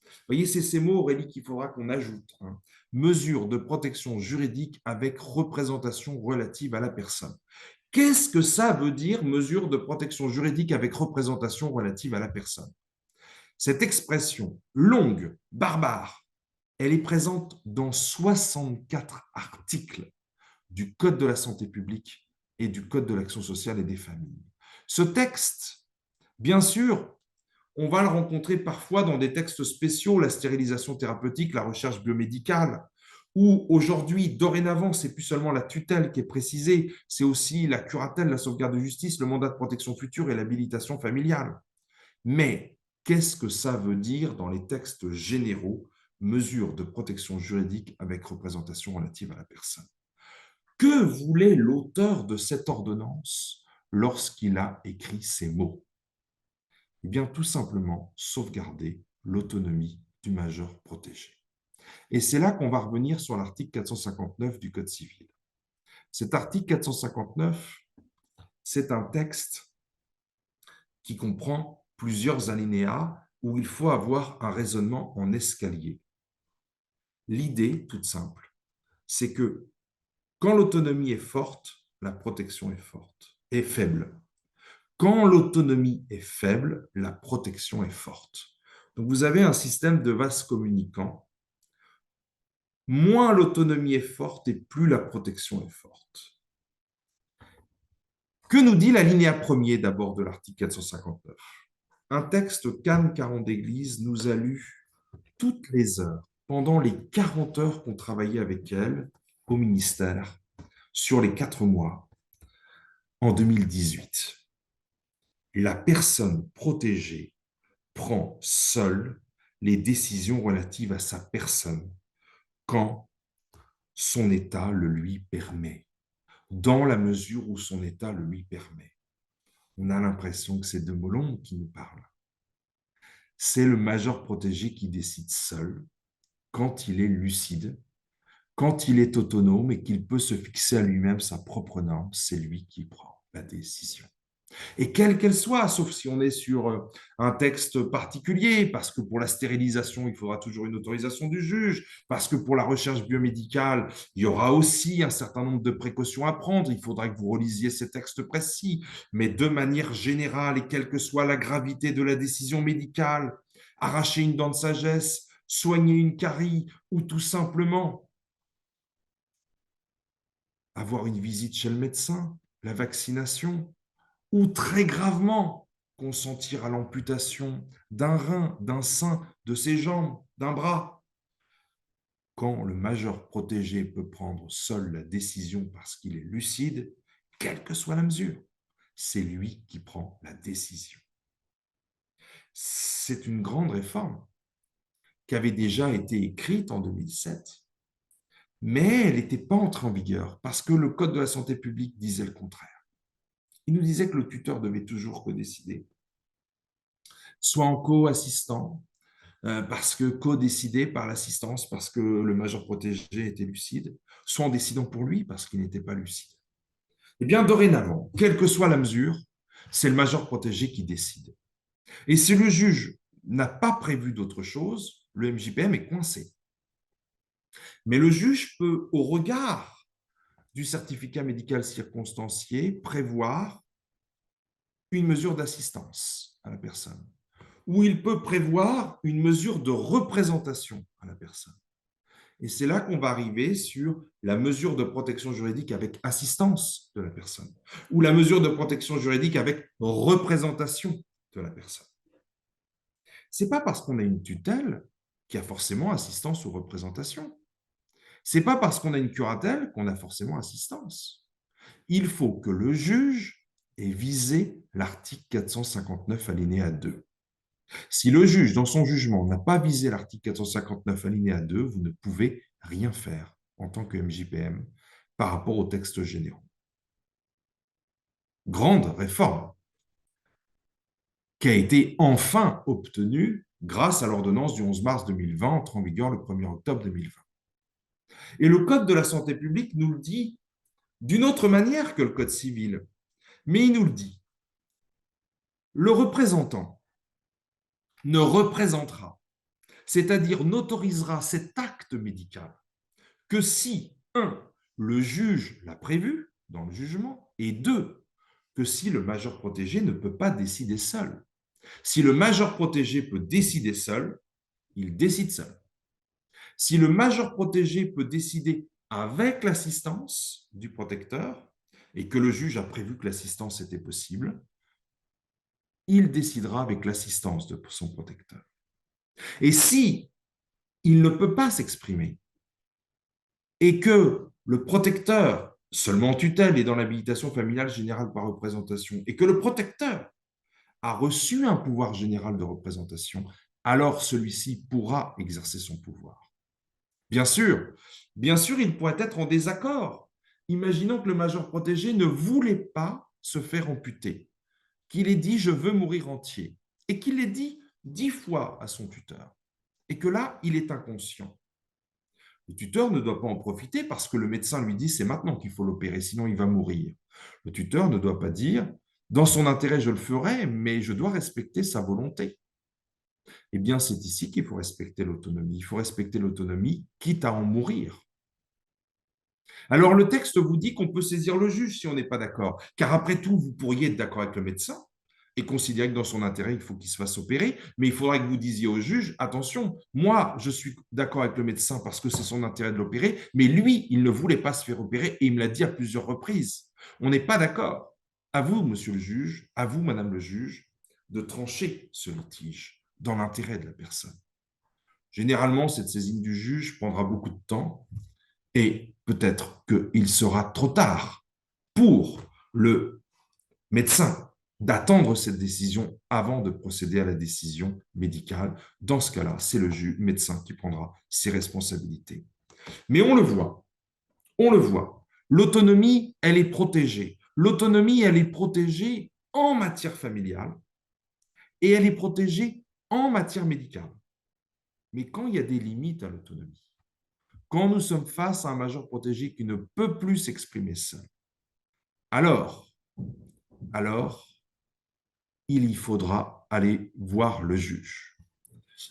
Vous voyez, c'est ces mots, Aurélie, qu'il faudra qu'on ajoute. Mesures de protection juridique avec représentation relative à la personne. Qu'est-ce que ça veut dire, mesure de protection juridique avec représentation relative à la personne? Cette expression longue, barbare, elle est présente dans 64 articles du Code de la santé publique et du Code de l'action sociale et des familles. Ce texte, bien sûr, on va le rencontrer parfois dans des textes spéciaux, la stérilisation thérapeutique, la recherche biomédicale, où aujourd'hui, dorénavant, c'est plus seulement la tutelle qui est précisée, c'est aussi la curatelle, la sauvegarde de justice, le mandat de protection future et l'habilitation familiale. Mais qu'est-ce que ça veut dire dans les textes généraux, mesures de protection juridique avec représentation relative à la personne? Que voulait l'auteur de cette ordonnance lorsqu'il a écrit ces mots? Eh bien, tout simplement, sauvegarder l'autonomie du majeur protégé. Et c'est là qu'on va revenir sur l'article 459 du Code civil. Cet article 459, c'est un texte qui comprend plusieurs alinéas où il faut avoir un raisonnement en escalier. L'idée, toute simple, c'est que quand l'autonomie est forte, la protection est forte, est faible. Quand l'autonomie est faible, la protection est forte. Donc, vous avez un système de vases communicants. Moins l'autonomie est forte et plus la protection est forte. Que nous dit l'alinéa premier d'abord de l'article 459? Un texte qu'Anne Caron d'Église nous a lu toutes les heures, pendant les 40 heures qu'on travaillait avec elle au ministère, sur les 4 mois, en 2018. La personne protégée prend seule les décisions relatives à sa personne quand son état le lui permet, dans la mesure où son état le lui permet. On a l'impression que c'est de Molon qui nous parle. C'est le majeur protégé qui décide seul, quand il est lucide, quand il est autonome et qu'il peut se fixer à lui-même sa propre norme, c'est lui qui prend la décision. Et quelle qu'elle soit, sauf si on est sur un texte particulier, parce que pour la stérilisation, il faudra toujours une autorisation du juge, parce que pour la recherche biomédicale, il y aura aussi un certain nombre de précautions à prendre, il faudra que vous relisiez ces textes précis, mais de manière générale, et quelle que soit la gravité de la décision médicale, arracher une dent de sagesse, soigner une carie, ou tout simplement avoir une visite chez le médecin, la vaccination, ou très gravement consentir à l'amputation d'un rein, d'un sein, de ses jambes, d'un bras. Quand le majeur protégé peut prendre seul la décision parce qu'il est lucide, quelle que soit la mesure, c'est lui qui prend la décision. C'est une grande réforme qui avait déjà été écrite en 2007, mais elle n'était pas entrée en vigueur parce que le Code de la santé publique disait le contraire. Il nous disait que le tuteur devait toujours co-décider, soit en co-assistant, parce que co-décidé par l'assistance, parce que le majeur protégé était lucide, soit en décidant pour lui, parce qu'il n'était pas lucide. Eh bien, dorénavant, quelle que soit la mesure, c'est le majeur protégé qui décide. Et si le juge n'a pas prévu d'autre chose, le MJPM est coincé. Mais le juge peut, au regard du certificat médical circonstancié prévoir une mesure d'assistance à la personne, ou il peut prévoir une mesure de représentation à la personne. Et c'est là qu'on va arriver sur la mesure de protection juridique avec assistance de la personne, ou la mesure de protection juridique avec représentation de la personne. Ce n'est pas parce qu'on a une tutelle qu'il y a forcément assistance ou représentation. Ce n'est pas parce qu'on a une curatelle qu'on a forcément assistance. Il faut que le juge ait visé l'article 459 alinéa 2. Si le juge, dans son jugement, n'a pas visé l'article 459 alinéa 2, vous ne pouvez rien faire en tant que MJPM par rapport aux textes généraux. Grande réforme qui a été enfin obtenue grâce à l'ordonnance du 11 mars 2020, entrant en vigueur le 1er octobre 2020. Et le Code de la santé publique nous le dit d'une autre manière que le Code civil, mais il nous le dit. Le représentant ne représentera, c'est-à-dire n'autorisera cet acte médical que si, 1, le juge l'a prévu dans le jugement, et 2, que si le majeur protégé ne peut pas décider seul. Si le majeur protégé peut décider seul, il décide seul. Si le majeur protégé peut décider avec l'assistance du protecteur, et que le juge a prévu que l'assistance était possible, il décidera avec l'assistance de son protecteur. Et si il ne peut pas s'exprimer, et que le protecteur, seulement en tutelle et dans l'habilitation familiale générale par représentation, et que le protecteur a reçu un pouvoir général de représentation, alors celui-ci pourra exercer son pouvoir. Bien sûr, il pourrait être en désaccord. Imaginons que le major protégé ne voulait pas se faire amputer, qu'il ait dit « je veux mourir entier » et qu'il l'ait dit 10 fois à son tuteur, et que là, il est inconscient. Le tuteur ne doit pas en profiter parce que le médecin lui dit « c'est maintenant qu'il faut l'opérer, sinon il va mourir ». Le tuteur ne doit pas dire « dans son intérêt, je le ferai, mais je dois respecter sa volonté ». Eh bien, c'est ici qu'il faut respecter l'autonomie. Il faut respecter l'autonomie, quitte à en mourir. Alors, le texte vous dit qu'on peut saisir le juge si on n'est pas d'accord, car après tout, vous pourriez être d'accord avec le médecin et considérer que dans son intérêt, il faut qu'il se fasse opérer, mais il faudrait que vous disiez au juge, attention, moi, je suis d'accord avec le médecin parce que c'est son intérêt de l'opérer, mais lui, il ne voulait pas se faire opérer et il me l'a dit à plusieurs reprises. On n'est pas d'accord. À vous, monsieur le juge, à vous, madame le juge, de trancher ce litige dans l'intérêt de la personne. Généralement, cette saisine du juge prendra beaucoup de temps et peut-être qu'il sera trop tard pour le médecin d'attendre cette décision avant de procéder à la décision médicale. Dans ce cas-là, c'est le médecin qui prendra ses responsabilités. Mais on le voit, l'autonomie, elle est protégée. L'autonomie, elle est protégée en matière familiale et elle est protégée en matière médicale. Mais quand il y a des limites à l'autonomie, quand nous sommes face à un major protégé qui ne peut plus s'exprimer seul, alors, il y faudra aller voir le juge.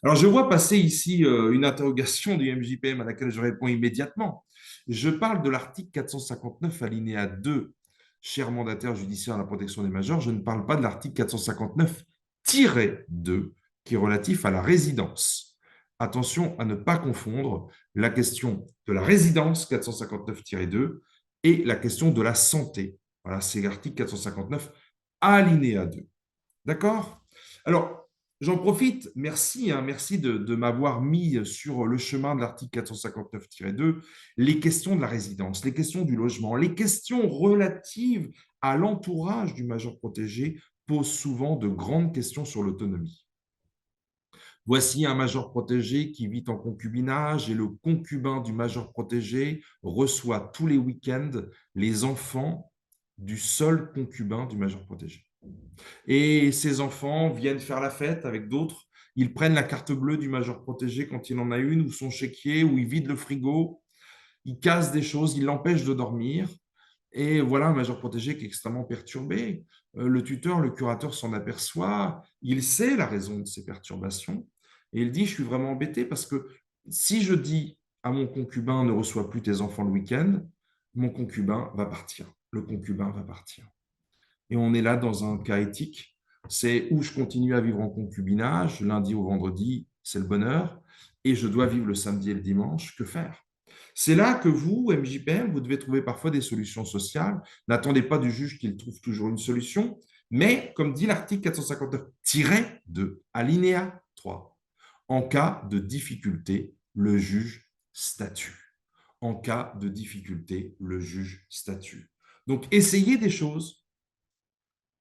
Alors, je vois passer ici une interrogation du MJPM à laquelle je réponds immédiatement. Je parle de l'article 459 alinéa 2, cher mandataire judiciaire à la protection des majeurs. Je ne parle pas de l'article 459-2 qui est relatif à la résidence. Attention à ne pas confondre la question de la résidence 459-2 et la question de la santé. Voilà, c'est l'article 459 alinéa 2. D'accord? Alors, j'en profite, merci de m'avoir mis sur le chemin de l'article 459-2 les questions de la résidence, les questions du logement, les questions relatives à l'entourage du major protégé posent souvent de grandes questions sur l'autonomie. Voici un major protégé qui vit en concubinage et le concubin du major protégé reçoit tous les week-ends les enfants du seul concubin du major protégé. Et ces enfants viennent faire la fête avec d'autres. Ils prennent la carte bleue du major protégé quand il en a une, ou son chéquier, ou ils vident le frigo. Ils cassent des choses, ils l'empêchent de dormir. Et voilà un major protégé qui est extrêmement perturbé. Le tuteur, le curateur s'en aperçoit. Il sait la raison de ces perturbations. Et il dit, je suis vraiment embêté parce que si je dis à mon concubin, ne reçois plus tes enfants le week-end, mon concubin va partir. Le concubin va partir. Et on est là dans un cas éthique. C'est où je continue à vivre en concubinage, lundi au vendredi, c'est le bonheur, et je dois vivre le samedi et le dimanche. Que faire? C'est là que vous, MJPM, vous devez trouver parfois des solutions sociales. N'attendez pas du juge qu'il trouve toujours une solution, mais comme dit l'article 459-2, alinéa 3, en cas de difficulté, le juge statue. En cas de difficulté, le juge statue. Donc, essayez des choses.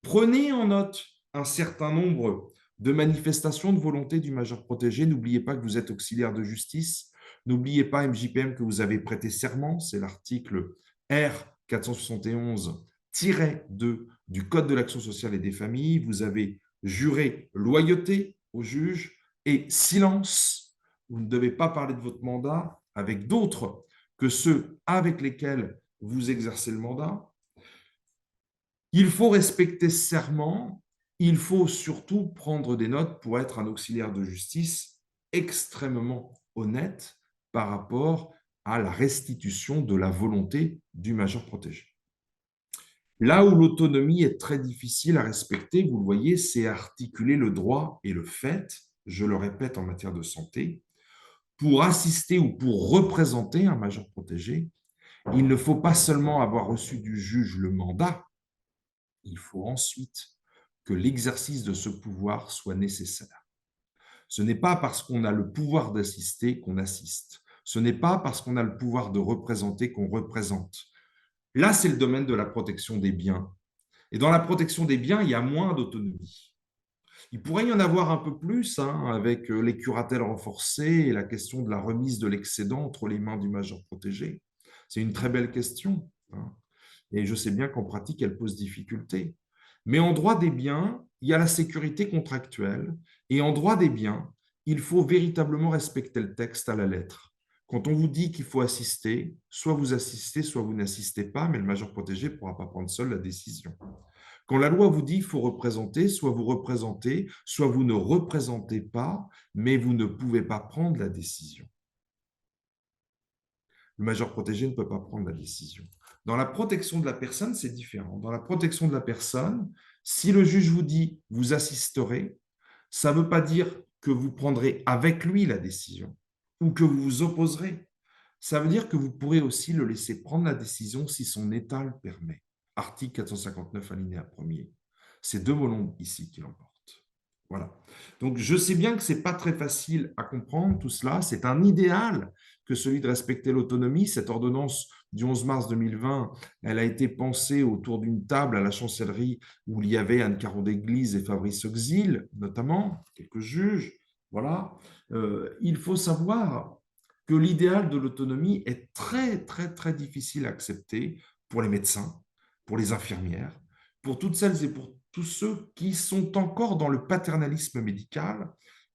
Prenez en note un certain nombre de manifestations de volonté du majeur protégé. N'oubliez pas que vous êtes auxiliaire de justice. N'oubliez pas, MJPM, que vous avez prêté serment. C'est l'article R 471-2 du Code de l'action sociale et des familles. Vous avez juré loyauté au juge et silence. Vous ne devez pas parler de votre mandat avec d'autres que ceux avec lesquels vous exercez le mandat. Il faut respecter ce serment. Il faut surtout prendre des notes pour être un auxiliaire de justice extrêmement honnête par rapport à la restitution de la volonté du majeur protégé. Là où l'autonomie est très difficile à respecter, vous le voyez, c'est articuler le droit et le fait, je le répète en matière de santé, pour assister ou pour représenter un majeur protégé, il ne faut pas seulement avoir reçu du juge le mandat, il faut ensuite que l'exercice de ce pouvoir soit nécessaire. Ce n'est pas parce qu'on a le pouvoir d'assister qu'on assiste. Ce n'est pas parce qu'on a le pouvoir de représenter qu'on représente. Là, c'est le domaine de la protection des biens. Et dans la protection des biens, il y a moins d'autonomie. Il pourrait y en avoir un peu plus avec les curatelles renforcées et la question de la remise de l'excédent entre les mains du majeur protégé. C'est une très belle question. Et je sais bien qu'en pratique, elle pose difficulté. Mais en droit des biens, il y a la sécurité contractuelle. Et en droit des biens, il faut véritablement respecter le texte à la lettre. Quand on vous dit qu'il faut assister, soit vous assistez, soit vous n'assistez pas, mais le majeur protégé ne pourra pas prendre seul la décision. Quand la loi vous dit qu'il faut représenter, soit vous représentez, soit vous ne représentez pas, mais vous ne pouvez pas prendre la décision. Le majeur protégé ne peut pas prendre la décision. Dans la protection de la personne, c'est différent. Dans la protection de la personne, si le juge vous dit « vous assisterez », ça ne veut pas dire que vous prendrez avec lui la décision ou que vous vous opposerez. Ça veut dire que vous pourrez aussi le laisser prendre la décision si son état le permet. Article 459, alinéa 1er. C'est de Molon ici qui l'emporte. Voilà. Donc, je sais bien que ce n'est pas très facile à comprendre tout cela. C'est un idéal que celui de respecter l'autonomie. Cette ordonnance du 11 mars 2020, elle a été pensée autour d'une table à la chancellerie où il y avait Anne Caron d'Église et Fabrice Auxil, notamment, quelques juges. Voilà. Il faut savoir que l'idéal de l'autonomie est très, très, très difficile à accepter pour les médecins, pour les infirmières, pour toutes celles et pour tous ceux qui sont encore dans le paternalisme médical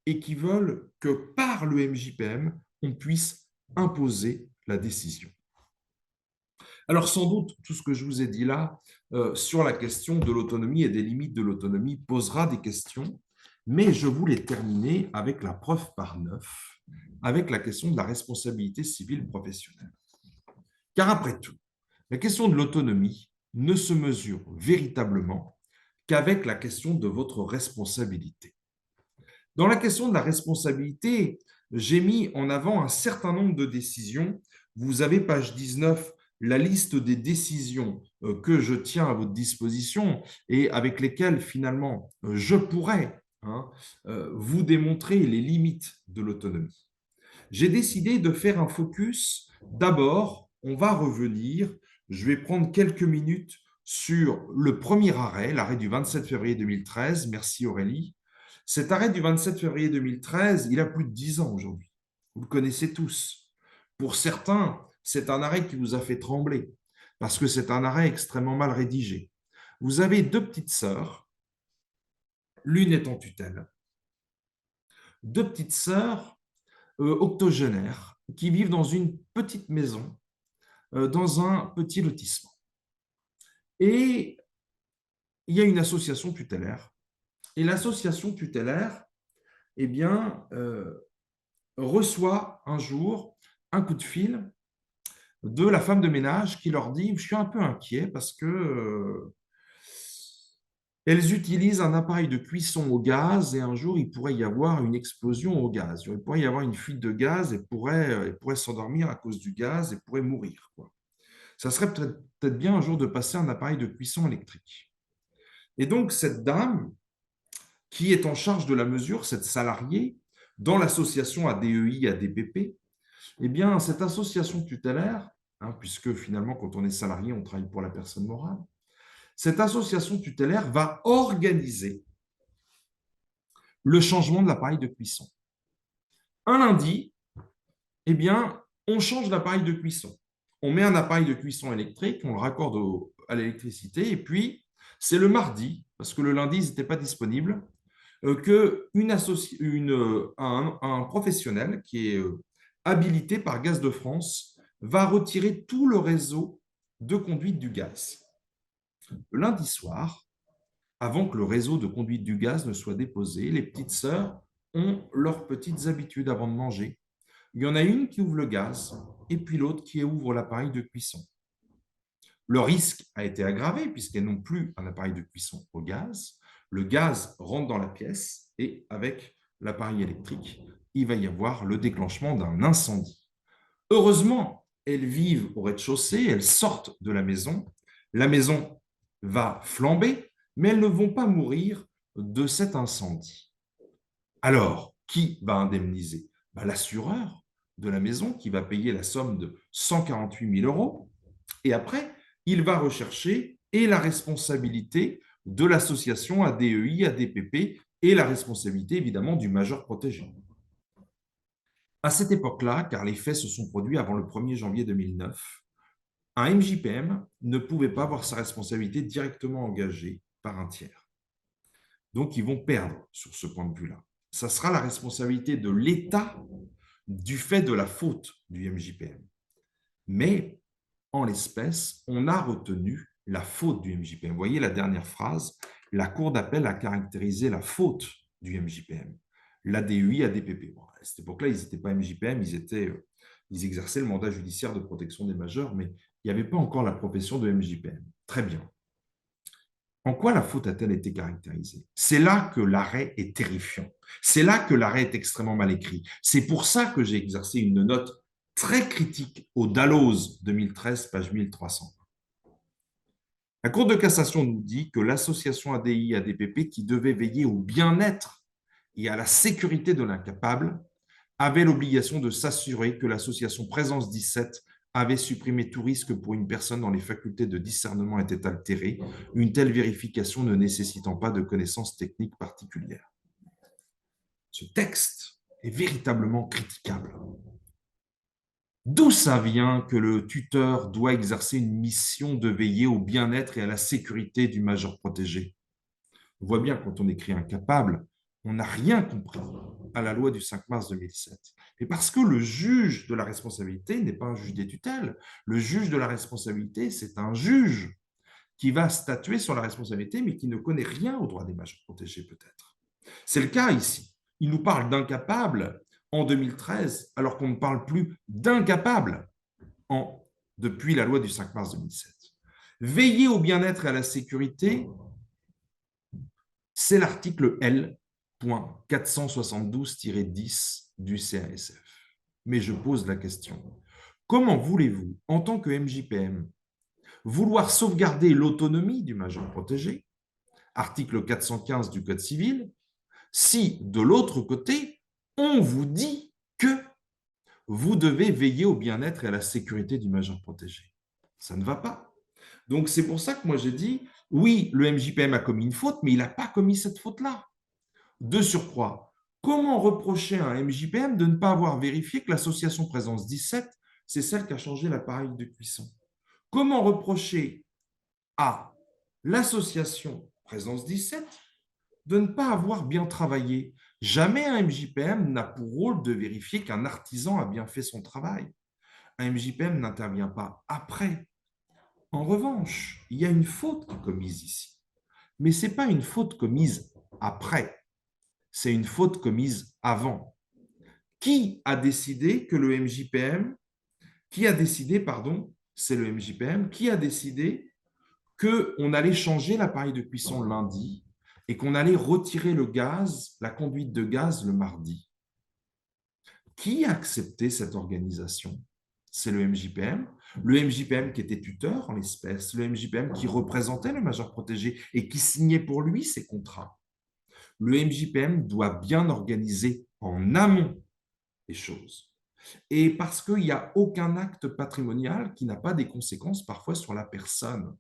et qui veulent que par le MJPM, on puisse imposer la décision. Alors sans doute, tout ce que je vous ai dit là sur la question de l'autonomie et des limites de l'autonomie posera des questions, mais je voulais terminer avec la preuve par 9, avec la question de la responsabilité civile professionnelle. Car après tout, la question de l'autonomie ne se mesure véritablement qu'avec la question de votre responsabilité. Dans la question de la responsabilité, j'ai mis en avant un certain nombre de décisions. Vous avez, page 19, la liste des décisions que je tiens à votre disposition et avec lesquelles, finalement, je pourrais vous démontrer les limites de l'autonomie. J'ai décidé de faire un focus. D'abord, on va revenir, je vais prendre quelques minutes sur le premier arrêt, l'arrêt du 27 février 2013. Merci Aurélie. Cet arrêt du 27 février 2013, il a plus de 10 ans aujourd'hui. Vous le connaissez tous. Pour certains, c'est un arrêt qui vous a fait trembler parce que c'est un arrêt extrêmement mal rédigé. Vous avez deux petites sœurs, l'une est en tutelle, deux petites sœurs octogénaires qui vivent dans une petite maison, dans un petit lotissement. Et il y a une association tutélaire. Et l'association tutélaire, eh bien, reçoit un jour un coup de fil de la femme de ménage qui leur dit: « Je suis un peu inquiet parce que elles utilisent un appareil de cuisson au gaz et un jour, il pourrait y avoir une explosion au gaz. Il pourrait y avoir une fuite de gaz et pourraient s'endormir à cause du gaz et pourraient mourir, quoi. Ça serait peut-être bien un jour de passer un appareil de cuisson électrique. » Et donc, cette dame qui est en charge de la mesure, cette salariée, dans l'association ADEI, ADPP, eh bien, cette association tutélaire, puisque finalement, quand on est salarié, on travaille pour la personne morale, cette association tutélaire va organiser le changement de l'appareil de cuisson. Un lundi, eh bien, on change d'appareil de cuisson. On met un appareil de cuisson électrique, on le raccorde à l'électricité, et puis c'est le mardi, parce que le lundi, ils n'étaient pas disponibles, qu'un professionnel qui est habilité par Gaz de France va retirer tout le réseau de conduite du gaz. Le lundi soir, avant que le réseau de conduite du gaz ne soit déposé, les petites sœurs ont leurs petites habitudes avant de manger. Il y en a une qui ouvre le gaz et puis l'autre qui ouvre l'appareil de cuisson. Le risque a été aggravé puisqu'elles n'ont plus un appareil de cuisson au gaz. Le gaz rentre dans la pièce et avec l'appareil électrique, il va y avoir le déclenchement d'un incendie. Heureusement, elles vivent au rez-de-chaussée, elles sortent de la maison. La maison va flamber, mais elles ne vont pas mourir de cet incendie. Alors, qui va indemniser? L'assureur de la maison qui va payer la somme de 148 000 euros. Et après, il va rechercher et la responsabilité de l'association ADEI, ADPP et la responsabilité évidemment du majeur protégé. À cette époque-là, car les faits se sont produits avant le 1er janvier 2009, un MJPM ne pouvait pas avoir sa responsabilité directement engagée par un tiers. Donc, ils vont perdre sur ce point de vue-là. Ça sera la responsabilité de l'État du fait de la faute du MJPM. Mais, en l'espèce, on a retenu la faute du MJPM. Vous voyez la dernière phrase, la Cour d'appel a caractérisé la faute du MJPM. L'ADEI, ADPP. Bon, à cette époque-là, ils n'étaient pas MJPM, ils exerçaient le mandat judiciaire de protection des majeurs, mais il n'y avait pas encore la profession de MJPM. Très bien. En quoi la faute a-t-elle été caractérisée? C'est là que l'arrêt est terrifiant. C'est là que l'arrêt est extrêmement mal écrit. C'est pour ça que j'ai exercé une note très critique au Dalloz 2013, page 1300. La Cour de cassation nous dit que l'association ADI-ADPP, qui devait veiller au bien-être et à la sécurité de l'incapable, avait l'obligation de s'assurer que l'association Présence 17 avait supprimé tout risque pour une personne dont les facultés de discernement étaient altérées, une telle vérification ne nécessitant pas de connaissances techniques particulières. Ce texte est véritablement critiquable. D'où ça vient que le tuteur doit exercer une mission de veiller au bien-être et à la sécurité du majeur protégé? On voit bien quand on écrit incapable, on n'a rien compris à la loi du 5 mars 2007. Et parce que le juge de la responsabilité n'est pas un juge des tutelles. Le juge de la responsabilité, c'est un juge qui va statuer sur la responsabilité, mais qui ne connaît rien au droit des majeurs protégés, peut-être. C'est le cas ici. Il nous parle d'incapable en 2013, alors qu'on ne parle plus d'incapable depuis la loi du 5 mars 2007. Veiller au bien-être et à la sécurité, c'est l'article L.472-10 du CASF. Mais je pose la question, comment voulez-vous, en tant que MJPM, vouloir sauvegarder l'autonomie du majeur protégé, article 415 du Code civil, si, de l'autre côté, on vous dit que vous devez veiller au bien-être et à la sécurité du majeur protégé? Ça ne va pas. Donc, c'est pour ça que moi, j'ai dit, oui, le MJPM a commis une faute, mais il n'a pas commis cette faute-là. De surcroît, comment reprocher à un MJPM de ne pas avoir vérifié que l'association Présence 17, c'est celle qui a changé l'appareil de cuisson? Comment reprocher à l'association Présence 17 de ne pas avoir bien travaillé? Jamais un MJPM n'a pour rôle de vérifier qu'un artisan a bien fait son travail. Un MJPM n'intervient pas après. En revanche, il y a une faute qui est commise ici. Mais ce n'est pas une faute commise après. C'est une faute commise avant. Qui a décidé que le MJPM Qui a décidé, pardon, c'est le MJPM, qui a décidé qu'on allait changer l'appareil de cuisson le lundi et qu'on allait retirer le gaz, la conduite de gaz le mardi. Qui a accepté cette organisation? C'est le MJPM. Le MJPM qui était tuteur en l'espèce, le MJPM qui représentait le major protégé et qui signait pour lui ses contrats. Le MJPM doit bien organiser en amont les choses. Et parce qu'il n'y a aucun acte patrimonial qui n'a pas des conséquences parfois sur la personne.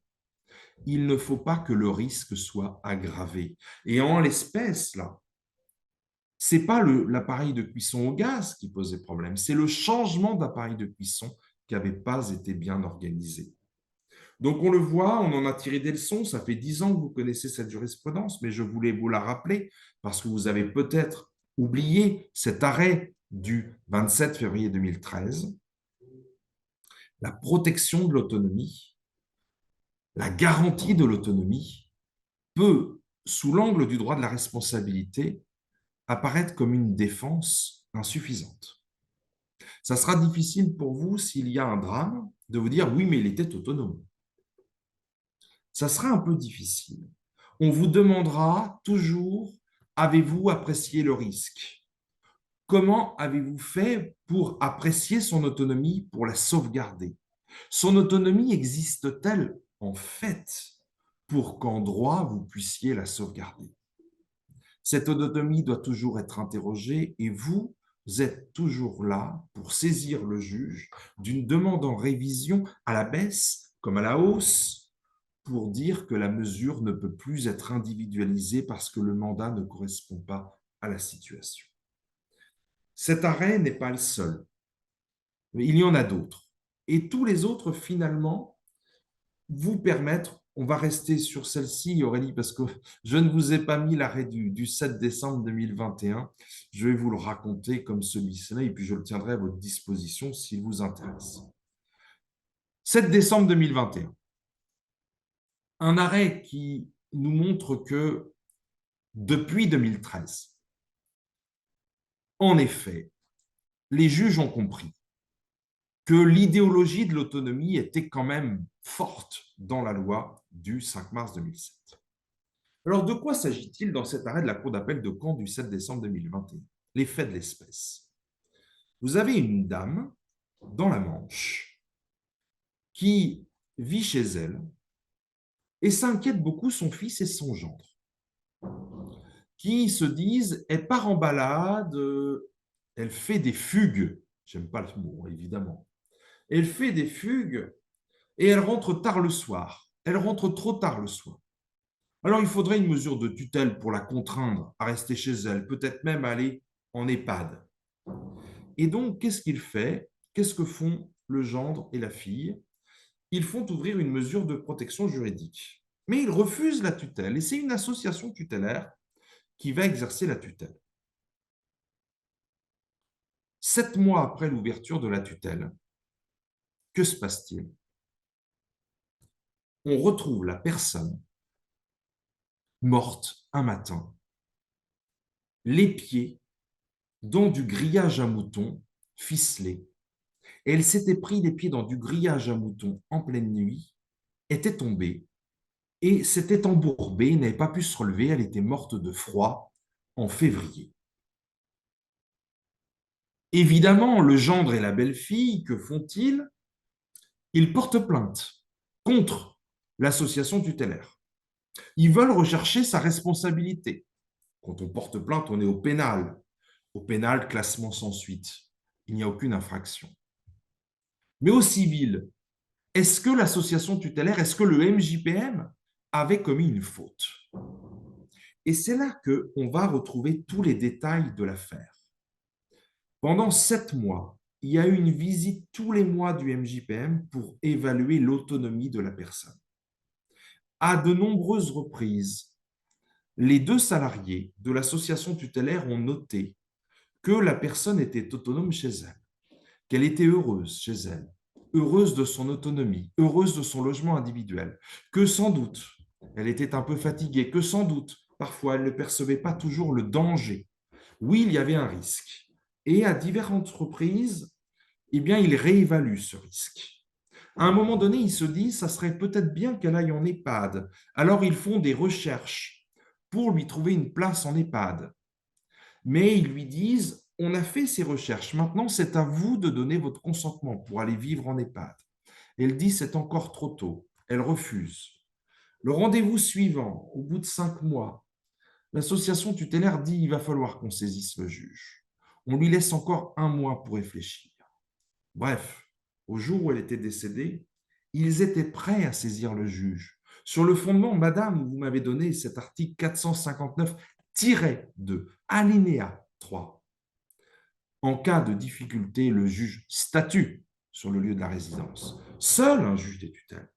Il ne faut pas que le risque soit aggravé. Et en l'espèce, là, ce n'est pas l'appareil de cuisson au gaz qui posait problème, c'est le changement d'appareil de cuisson qui n'avait pas été bien organisé. Donc on le voit, on en a tiré des leçons, ça fait 10 ans que vous connaissez cette jurisprudence, mais je voulais vous la rappeler parce que vous avez peut-être oublié cet arrêt du 27 février 2013, la protection de l'autonomie, la garantie de l'autonomie peut, sous l'angle du droit de la responsabilité, apparaître comme une défense insuffisante. Ça sera difficile pour vous, s'il y a un drame, de vous dire « oui, mais il était autonome ». Ça sera un peu difficile. On vous demandera toujours « avez-vous apprécié le risque ?» Comment avez-vous fait pour apprécier son autonomie, pour la sauvegarder? Son autonomie existe-t-elle en fait pour qu'en droit, vous puissiez la sauvegarder? Cette autonomie doit toujours être interrogée et vous êtes toujours là pour saisir le juge d'une demande en révision à la baisse comme à la hausse pour dire que la mesure ne peut plus être individualisée parce que le mandat ne correspond pas à la situation. Cet arrêt n'est pas le seul, mais il y en a d'autres. Et tous les autres, finalement, vous permettre, on va rester sur celle-ci, Aurélie, parce que je ne vous ai pas mis l'arrêt du 7 décembre 2021. Je vais vous le raconter comme celui-ci, et puis je le tiendrai à votre disposition s'il vous intéresse. 7 décembre 2021. Un arrêt qui nous montre que depuis 2013, en effet, les juges ont compris que l'idéologie de l'autonomie était quand même forte dans la loi du 5 mars 2007. Alors, de quoi s'agit-il dans cet arrêt de la Cour d'appel de Caen du 7 décembre 2021? Les faits de l'espèce. Vous avez une dame dans la Manche qui vit chez elle et s'inquiète beaucoup son fils et son gendre, qui se disent, elle part en balade, elle fait des fugues, j'aime pas le mot, évidemment, elle fait des fugues et elle rentre tard le soir, elle rentre trop tard le soir. Alors il faudrait une mesure de tutelle pour la contraindre à rester chez elle, peut-être même aller en EHPAD. Et donc, qu'est-ce qu'il fait? Qu'est-ce que font le gendre et la fille? Ils font ouvrir une mesure de protection juridique. Mais ils refusent la tutelle et c'est une association tutélaire qui va exercer la tutelle. 7 mois après l'ouverture de la tutelle, que se passe-t-il? On retrouve la personne morte un matin, les pieds dans du grillage à moutons ficelé. Et elle s'était pris les pieds dans du grillage à moutons en pleine nuit, était tombée et s'était embourbée, n'avait pas pu se relever, elle était morte de froid en février. Évidemment, le gendre et la belle-fille, que font-ils? Ils portent plainte contre l'association tutélaire. Ils veulent rechercher sa responsabilité. Quand on porte plainte, on est au pénal. Au pénal, classement sans suite. Il n'y a aucune infraction. Mais au civil, est-ce que l'association tutélaire, est-ce que le MJPM avait commis une faute? Et c'est là qu'on va retrouver tous les détails de l'affaire. Pendant 7 mois, il y a eu une visite tous les mois du MJPM pour évaluer l'autonomie de la personne. À de nombreuses reprises, les 2 salariés de l'association tutélaire ont noté que la personne était autonome chez elle, qu'elle était heureuse chez elle, heureuse de son autonomie, heureuse de son logement individuel, que sans doute, elle était un peu fatiguée, que sans doute, parfois, elle ne percevait pas toujours le danger. Oui, il y avait un risque. Et à différentes reprises, eh bien, il réévalue ce risque. À un moment donné, ils se disent, ça serait peut-être bien qu'elle aille en EHPAD. Alors, ils font des recherches pour lui trouver une place en EHPAD. Mais ils lui disent, on a fait ces recherches, maintenant c'est à vous de donner votre consentement pour aller vivre en EHPAD. Elle dit, c'est encore trop tôt. Elle refuse. Le rendez-vous suivant, au bout de 5 mois, l'association tutélaire dit, il va falloir qu'on saisisse le juge. On lui laisse encore 1 mois pour réfléchir. Bref, au jour où elle était décédée, ils étaient prêts à saisir le juge. Sur le fondement, Madame, vous m'avez donné cet article 459-2, alinéa 3. En cas de difficulté, le juge statue sur le lieu de la résidence. Seul un juge des tutelles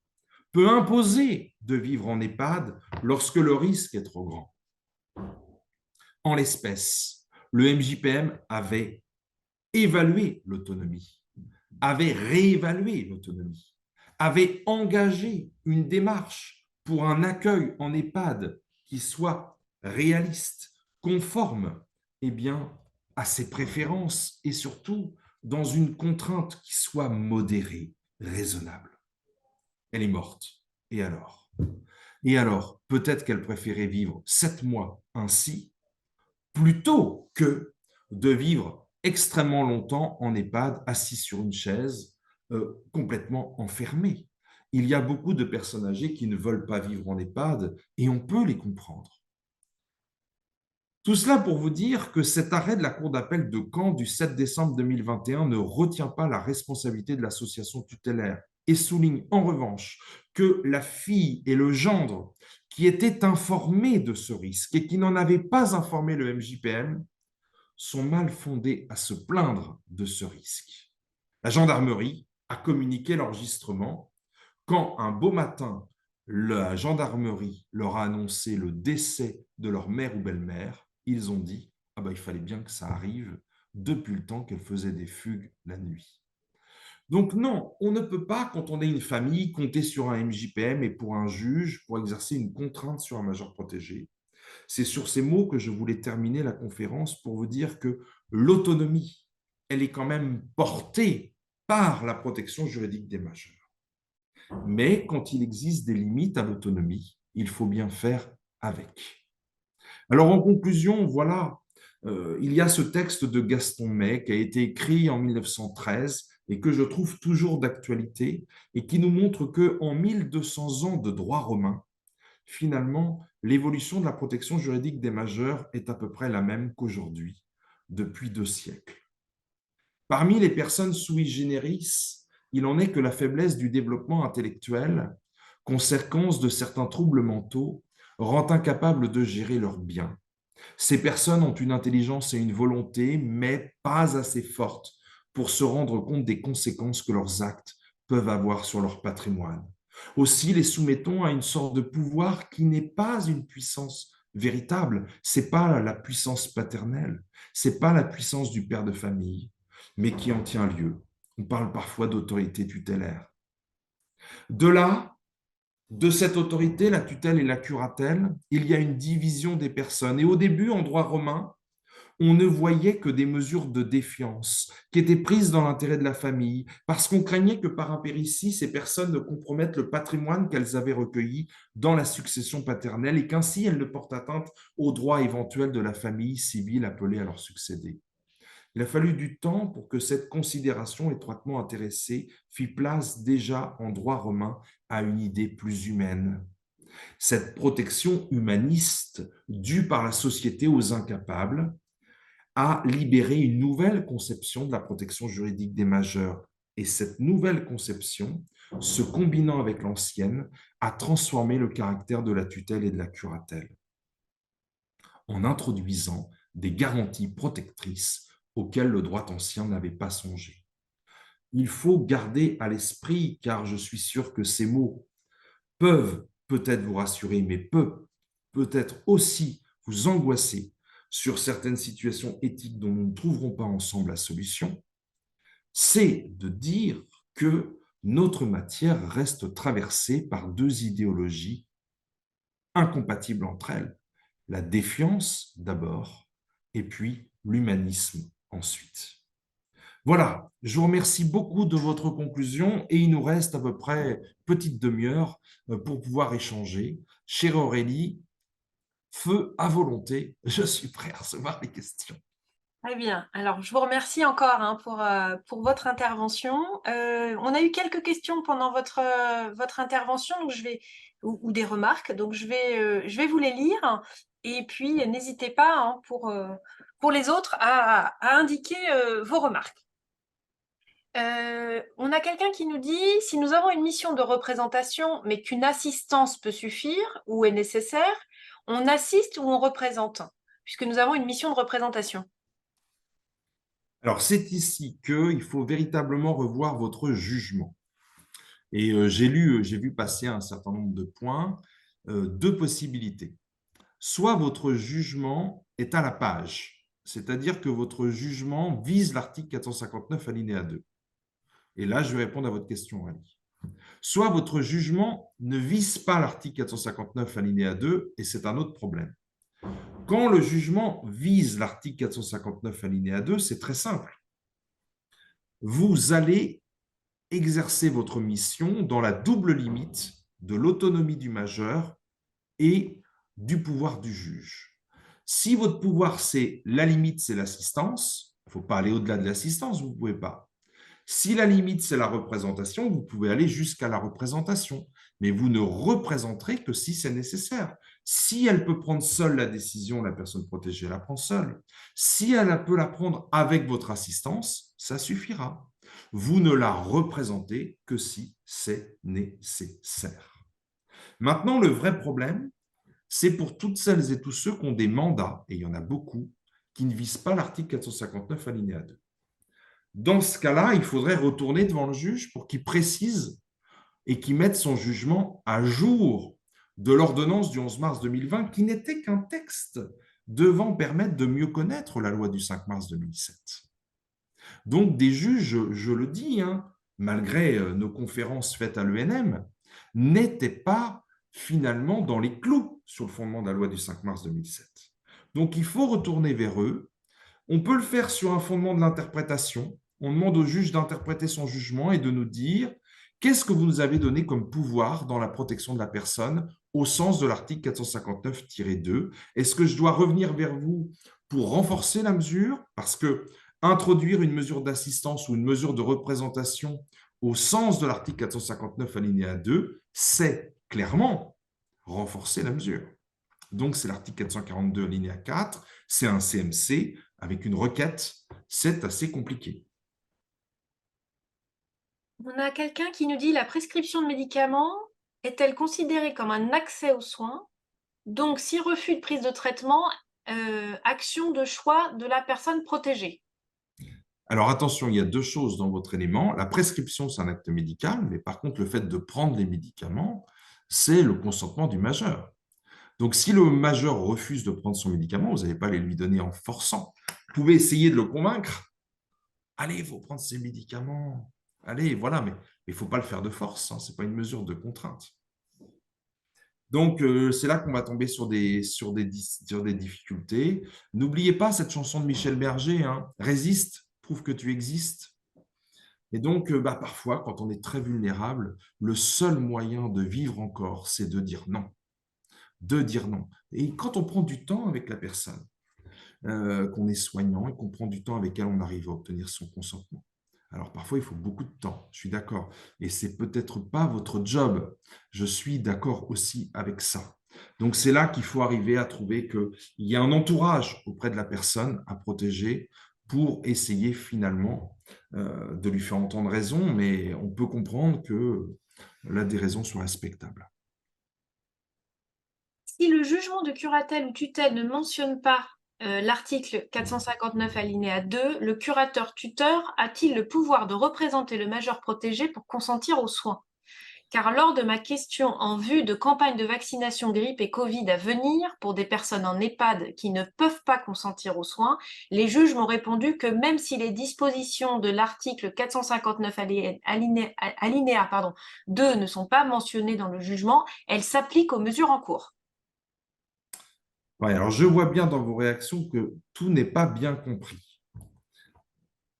peut imposer de vivre en EHPAD lorsque le risque est trop grand. En l'espèce, le MJPM avait évalué l'autonomie, avait réévalué l'autonomie, avait engagé une démarche pour un accueil en EHPAD qui soit réaliste, conforme bien, à ses préférences et surtout dans une contrainte qui soit modérée, raisonnable. Elle est morte. Et alors? Et alors, peut-être qu'elle préférait vivre 7 mois ainsi plutôt que de vivre extrêmement longtemps en EHPAD, assis sur une chaise, complètement enfermé. Il y a beaucoup de personnes âgées qui ne veulent pas vivre en EHPAD et on peut les comprendre. Tout cela pour vous dire que cet arrêt de la Cour d'appel de Caen du 7 décembre 2021 ne retient pas la responsabilité de l'association tutélaire et souligne en revanche que la fille et le gendre qui étaient informés de ce risque et qui n'en avaient pas informé le MJPM sont mal fondés à se plaindre de ce risque. La gendarmerie a communiqué l'enregistrement quand un beau matin, la gendarmerie leur a annoncé le décès de leur mère ou belle-mère. Ils ont dit ah ben, il fallait bien que ça arrive depuis le temps qu'elle faisait des fugues la nuit. Donc non, on ne peut pas, quand on est une famille, compter sur un MJPM et pour un juge pour exercer une contrainte sur un majeur protégé. C'est sur ces mots que je voulais terminer la conférence pour vous dire que l'autonomie, elle est quand même portée par la protection juridique des majeurs. Mais quand il existe des limites à l'autonomie, il faut bien faire avec. Alors en conclusion, voilà, il y a ce texte de Gaston May qui a été écrit en 1913 et que je trouve toujours d'actualité et qui nous montre qu'en 1200 ans de droit romain, finalement, l'évolution de la protection juridique des majeurs est à peu près la même qu'aujourd'hui, depuis 2 siècles. Parmi les personnes sui generis, il en est que la faiblesse du développement intellectuel, conséquence de certains troubles mentaux, rend incapable de gérer leurs biens. Ces personnes ont une intelligence et une volonté, mais pas assez fortes pour se rendre compte des conséquences que leurs actes peuvent avoir sur leur patrimoine. Aussi les soumettons à une sorte de pouvoir qui n'est pas une puissance véritable, c'est pas la puissance paternelle, c'est pas la puissance du père de famille, mais qui en tient lieu. On parle parfois d'autorité tutélaire. De là, de cette autorité, la tutelle et la curatelle, il y a une division des personnes. Et au début, en droit romain, on ne voyait que des mesures de défiance qui étaient prises dans l'intérêt de la famille, parce qu'on craignait que par impéritie, ces personnes ne compromettent le patrimoine qu'elles avaient recueilli dans la succession paternelle et qu'ainsi elles ne portent atteinte aux droits éventuels de la famille civile appelée à leur succéder. Il a fallu du temps pour que cette considération étroitement intéressée fit place déjà en droit romain à une idée plus humaine. Cette protection humaniste due par la société aux incapables a libéré une nouvelle conception de la protection juridique des majeurs. Et cette nouvelle conception, se combinant avec l'ancienne, a transformé le caractère de la tutelle et de la curatelle en introduisant des garanties protectrices auxquelles le droit ancien n'avait pas songé. Il faut garder à l'esprit, car je suis sûr que ces mots peuvent peut-être vous rassurer, mais peuvent peut-être aussi vous angoisser sur certaines situations éthiques dont nous ne trouverons pas ensemble la solution, c'est de dire que notre matière reste traversée par 2 idéologies incompatibles entre elles. La défiance d'abord, et puis l'humanisme ensuite. Voilà, je vous remercie beaucoup de votre conclusion et il nous reste à peu près petite demi-heure pour pouvoir échanger. Chère Aurélie, feu à volonté, je suis prêt à recevoir les questions. Très bien. Alors, je vous remercie encore hein, pour votre intervention. On a eu quelques questions pendant votre intervention, donc ou des remarques, donc je vais vous les lire. Et puis, n'hésitez pas hein, pour les autres à indiquer vos remarques. On a quelqu'un qui nous dit, si nous avons une mission de représentation, mais qu'une assistance peut suffire ou est nécessaire, on assiste ou on représente, puisque nous avons une mission de représentation. Alors, c'est ici qu'il faut véritablement revoir votre jugement. Et j'ai vu passer un certain nombre de points, deux possibilités. Soit votre jugement est à la page, c'est-à-dire que votre jugement vise l'article 459 alinéa 2. Et là, je vais répondre à votre question, Ali. Soit votre jugement ne vise pas l'article 459 alinéa 2, et c'est un autre problème. Quand le jugement vise l'article 459 alinéa 2, c'est très simple. Vous allez exercer votre mission dans la double limite de l'autonomie du majeur et du pouvoir du juge. Si votre pouvoir, c'est la limite, c'est l'assistance, il ne faut pas aller au-delà de l'assistance, vous ne pouvez pas. Si la limite, c'est la représentation, vous pouvez aller jusqu'à la représentation, mais vous ne représenterez que si c'est nécessaire. Si elle peut prendre seule la décision, la personne protégée la prend seule. Si elle peut la prendre avec votre assistance, ça suffira. Vous ne la représentez que si c'est nécessaire. Maintenant, le vrai problème, c'est pour toutes celles et tous ceux qui ont des mandats, et il y en a beaucoup, qui ne visent pas l'article 459 alinéa 2. Dans ce cas-là, il faudrait retourner devant le juge pour qu'il précise et qu'il mette son jugement à jour de l'ordonnance du 11 mars 2020, qui n'était qu'un texte devant permettre de mieux connaître la loi du 5 mars 2007. Donc, des juges, je le dis, hein, malgré nos conférences faites à l'ENM, n'étaient pas finalement dans les clous sur le fondement de la loi du 5 mars 2007. Donc, il faut retourner vers eux. On peut le faire sur un fondement de l'interprétation. On demande au juge d'interpréter son jugement et de nous dire qu'est-ce que vous nous avez donné comme pouvoir dans la protection de la personne au sens de l'article 459-2. Est-ce que je dois revenir vers vous pour renforcer la mesure? Parce que introduire une mesure d'assistance ou une mesure de représentation au sens de l'article 459 alinéa 2, c'est clairement renforcer la mesure. Donc, c'est l'article 442 alinéa 4, c'est un CMC avec une requête, c'est assez compliqué. On a quelqu'un qui nous dit la prescription de médicaments est-elle considérée comme un accès aux soins? Donc, si refus de prise de traitement, action de choix de la personne protégée. Alors attention, il y a deux choses dans votre élément. La prescription, c'est un acte médical, mais par contre, le fait de prendre les médicaments, c'est le consentement du majeur. Donc, si le majeur refuse de prendre son médicament, vous n'allez pas les lui donner en forçant. Vous pouvez essayer de le convaincre. Allez, il faut prendre ces médicaments. Allez, voilà, mais il ne faut pas le faire de force. Hein, ce n'est pas une mesure de contrainte. Donc, c'est là qu'on va tomber sur des difficultés. N'oubliez pas cette chanson de Michel Berger, hein, Résiste, prouve que tu existes. Et donc, parfois, quand on est très vulnérable, le seul moyen de vivre encore, c'est de dire non. De dire non. Et quand on prend du temps avec la personne, qu'on est soignant et qu'on prend du temps avec elle, on arrive à obtenir son consentement. Alors parfois, il faut beaucoup de temps, je suis d'accord. Et c'est peut-être pas votre job. Je suis d'accord aussi avec ça. Donc c'est là qu'il faut arriver à trouver qu'il y a un entourage auprès de la personne à protéger pour essayer finalement de lui faire entendre raison, mais on peut comprendre que la déraison soit respectable. Si le jugement de curatelle ou tutelle ne mentionne pas l'article 459 alinéa 2, le curateur-tuteur a-t-il le pouvoir de représenter le majeur protégé pour consentir aux soins? Car lors de ma question en vue de campagne de vaccination grippe et Covid à venir pour des personnes en EHPAD qui ne peuvent pas consentir aux soins, les juges m'ont répondu que même si les dispositions de l'article 459 alinéa 2 ne sont pas mentionnées dans le jugement, elles s'appliquent aux mesures en cours. Ouais, alors je vois bien dans vos réactions que tout n'est pas bien compris.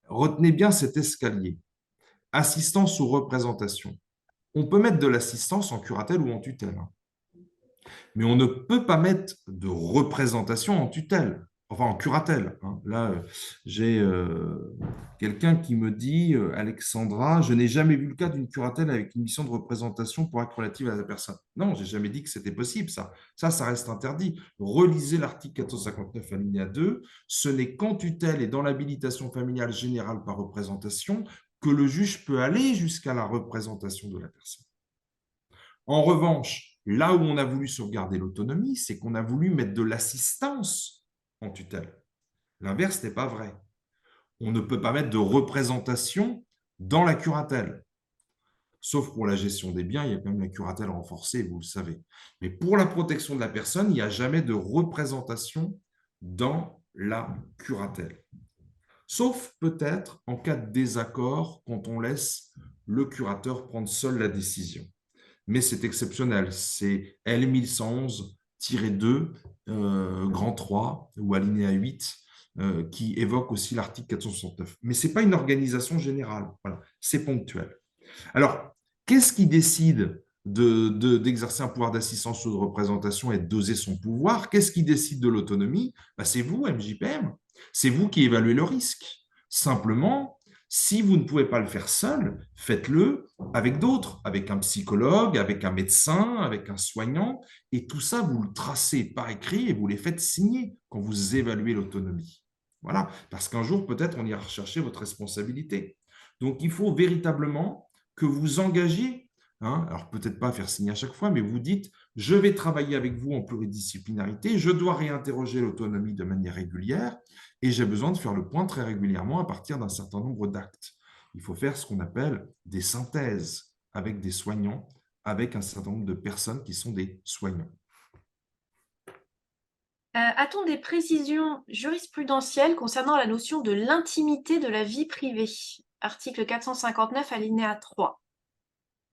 retenez bien cet escalier. Assistance ou représentation. On peut mettre de l'assistance en curatelle ou en tutelle, hein. Mais on ne peut pas mettre de représentation en tutelle, enfin en curatelle, hein. Là, j'ai quelqu'un qui me dit, Alexandra, je n'ai jamais vu le cas d'une curatelle avec une mission de représentation pour acte relative à la personne. Non, j'ai jamais dit que c'était possible, ça. Ça reste interdit. Relisez l'article 459 alinéa 2. Ce n'est qu'en tutelle et dans l'habilitation familiale générale par représentation que le juge peut aller jusqu'à la représentation de la personne. En revanche, là où on a voulu sauvegarder l'autonomie, c'est qu'on a voulu mettre de l'assistance en tutelle. L'inverse n'est pas vrai. On ne peut pas mettre de représentation dans la curatelle. Sauf pour la gestion des biens, il y a quand même la curatelle renforcée, vous le savez. Mais pour la protection de la personne, il n'y a jamais de représentation dans la curatelle. Sauf peut-être en cas de désaccord, quand on laisse le curateur prendre seul la décision. Mais c'est exceptionnel. C'est L1111-2, grand 3 ou alinéa 8, qui évoque aussi l'article 469. Mais ce n'est pas une organisation générale. Voilà. C'est ponctuel. Alors, qu'est-ce qui décide d'exercer un pouvoir d'assistance ou de représentation et de doser son pouvoir? Qu'est-ce qui décide de l'autonomie? C'est vous, MJPM. C'est vous qui évaluez le risque. Simplement, si vous ne pouvez pas le faire seul, faites-le avec d'autres, avec un psychologue, avec un médecin, avec un soignant. Et tout ça, vous le tracez par écrit et vous les faites signer quand vous évaluez l'autonomie. Voilà, parce qu'un jour, peut-être, on ira rechercher votre responsabilité. Donc, il faut véritablement que vous engagiez, hein, alors peut-être pas faire signer à chaque fois, mais vous dites, je vais travailler avec vous en pluridisciplinarité, je dois réinterroger l'autonomie de manière régulière et j'ai besoin de faire le point très régulièrement à partir d'un certain nombre d'actes. Il faut faire ce qu'on appelle des synthèses avec des soignants, avec un certain nombre de personnes qui sont des soignants. A-t-on des précisions jurisprudentielles concernant la notion de l'intimité de la vie privée? Article 459, alinéa 3.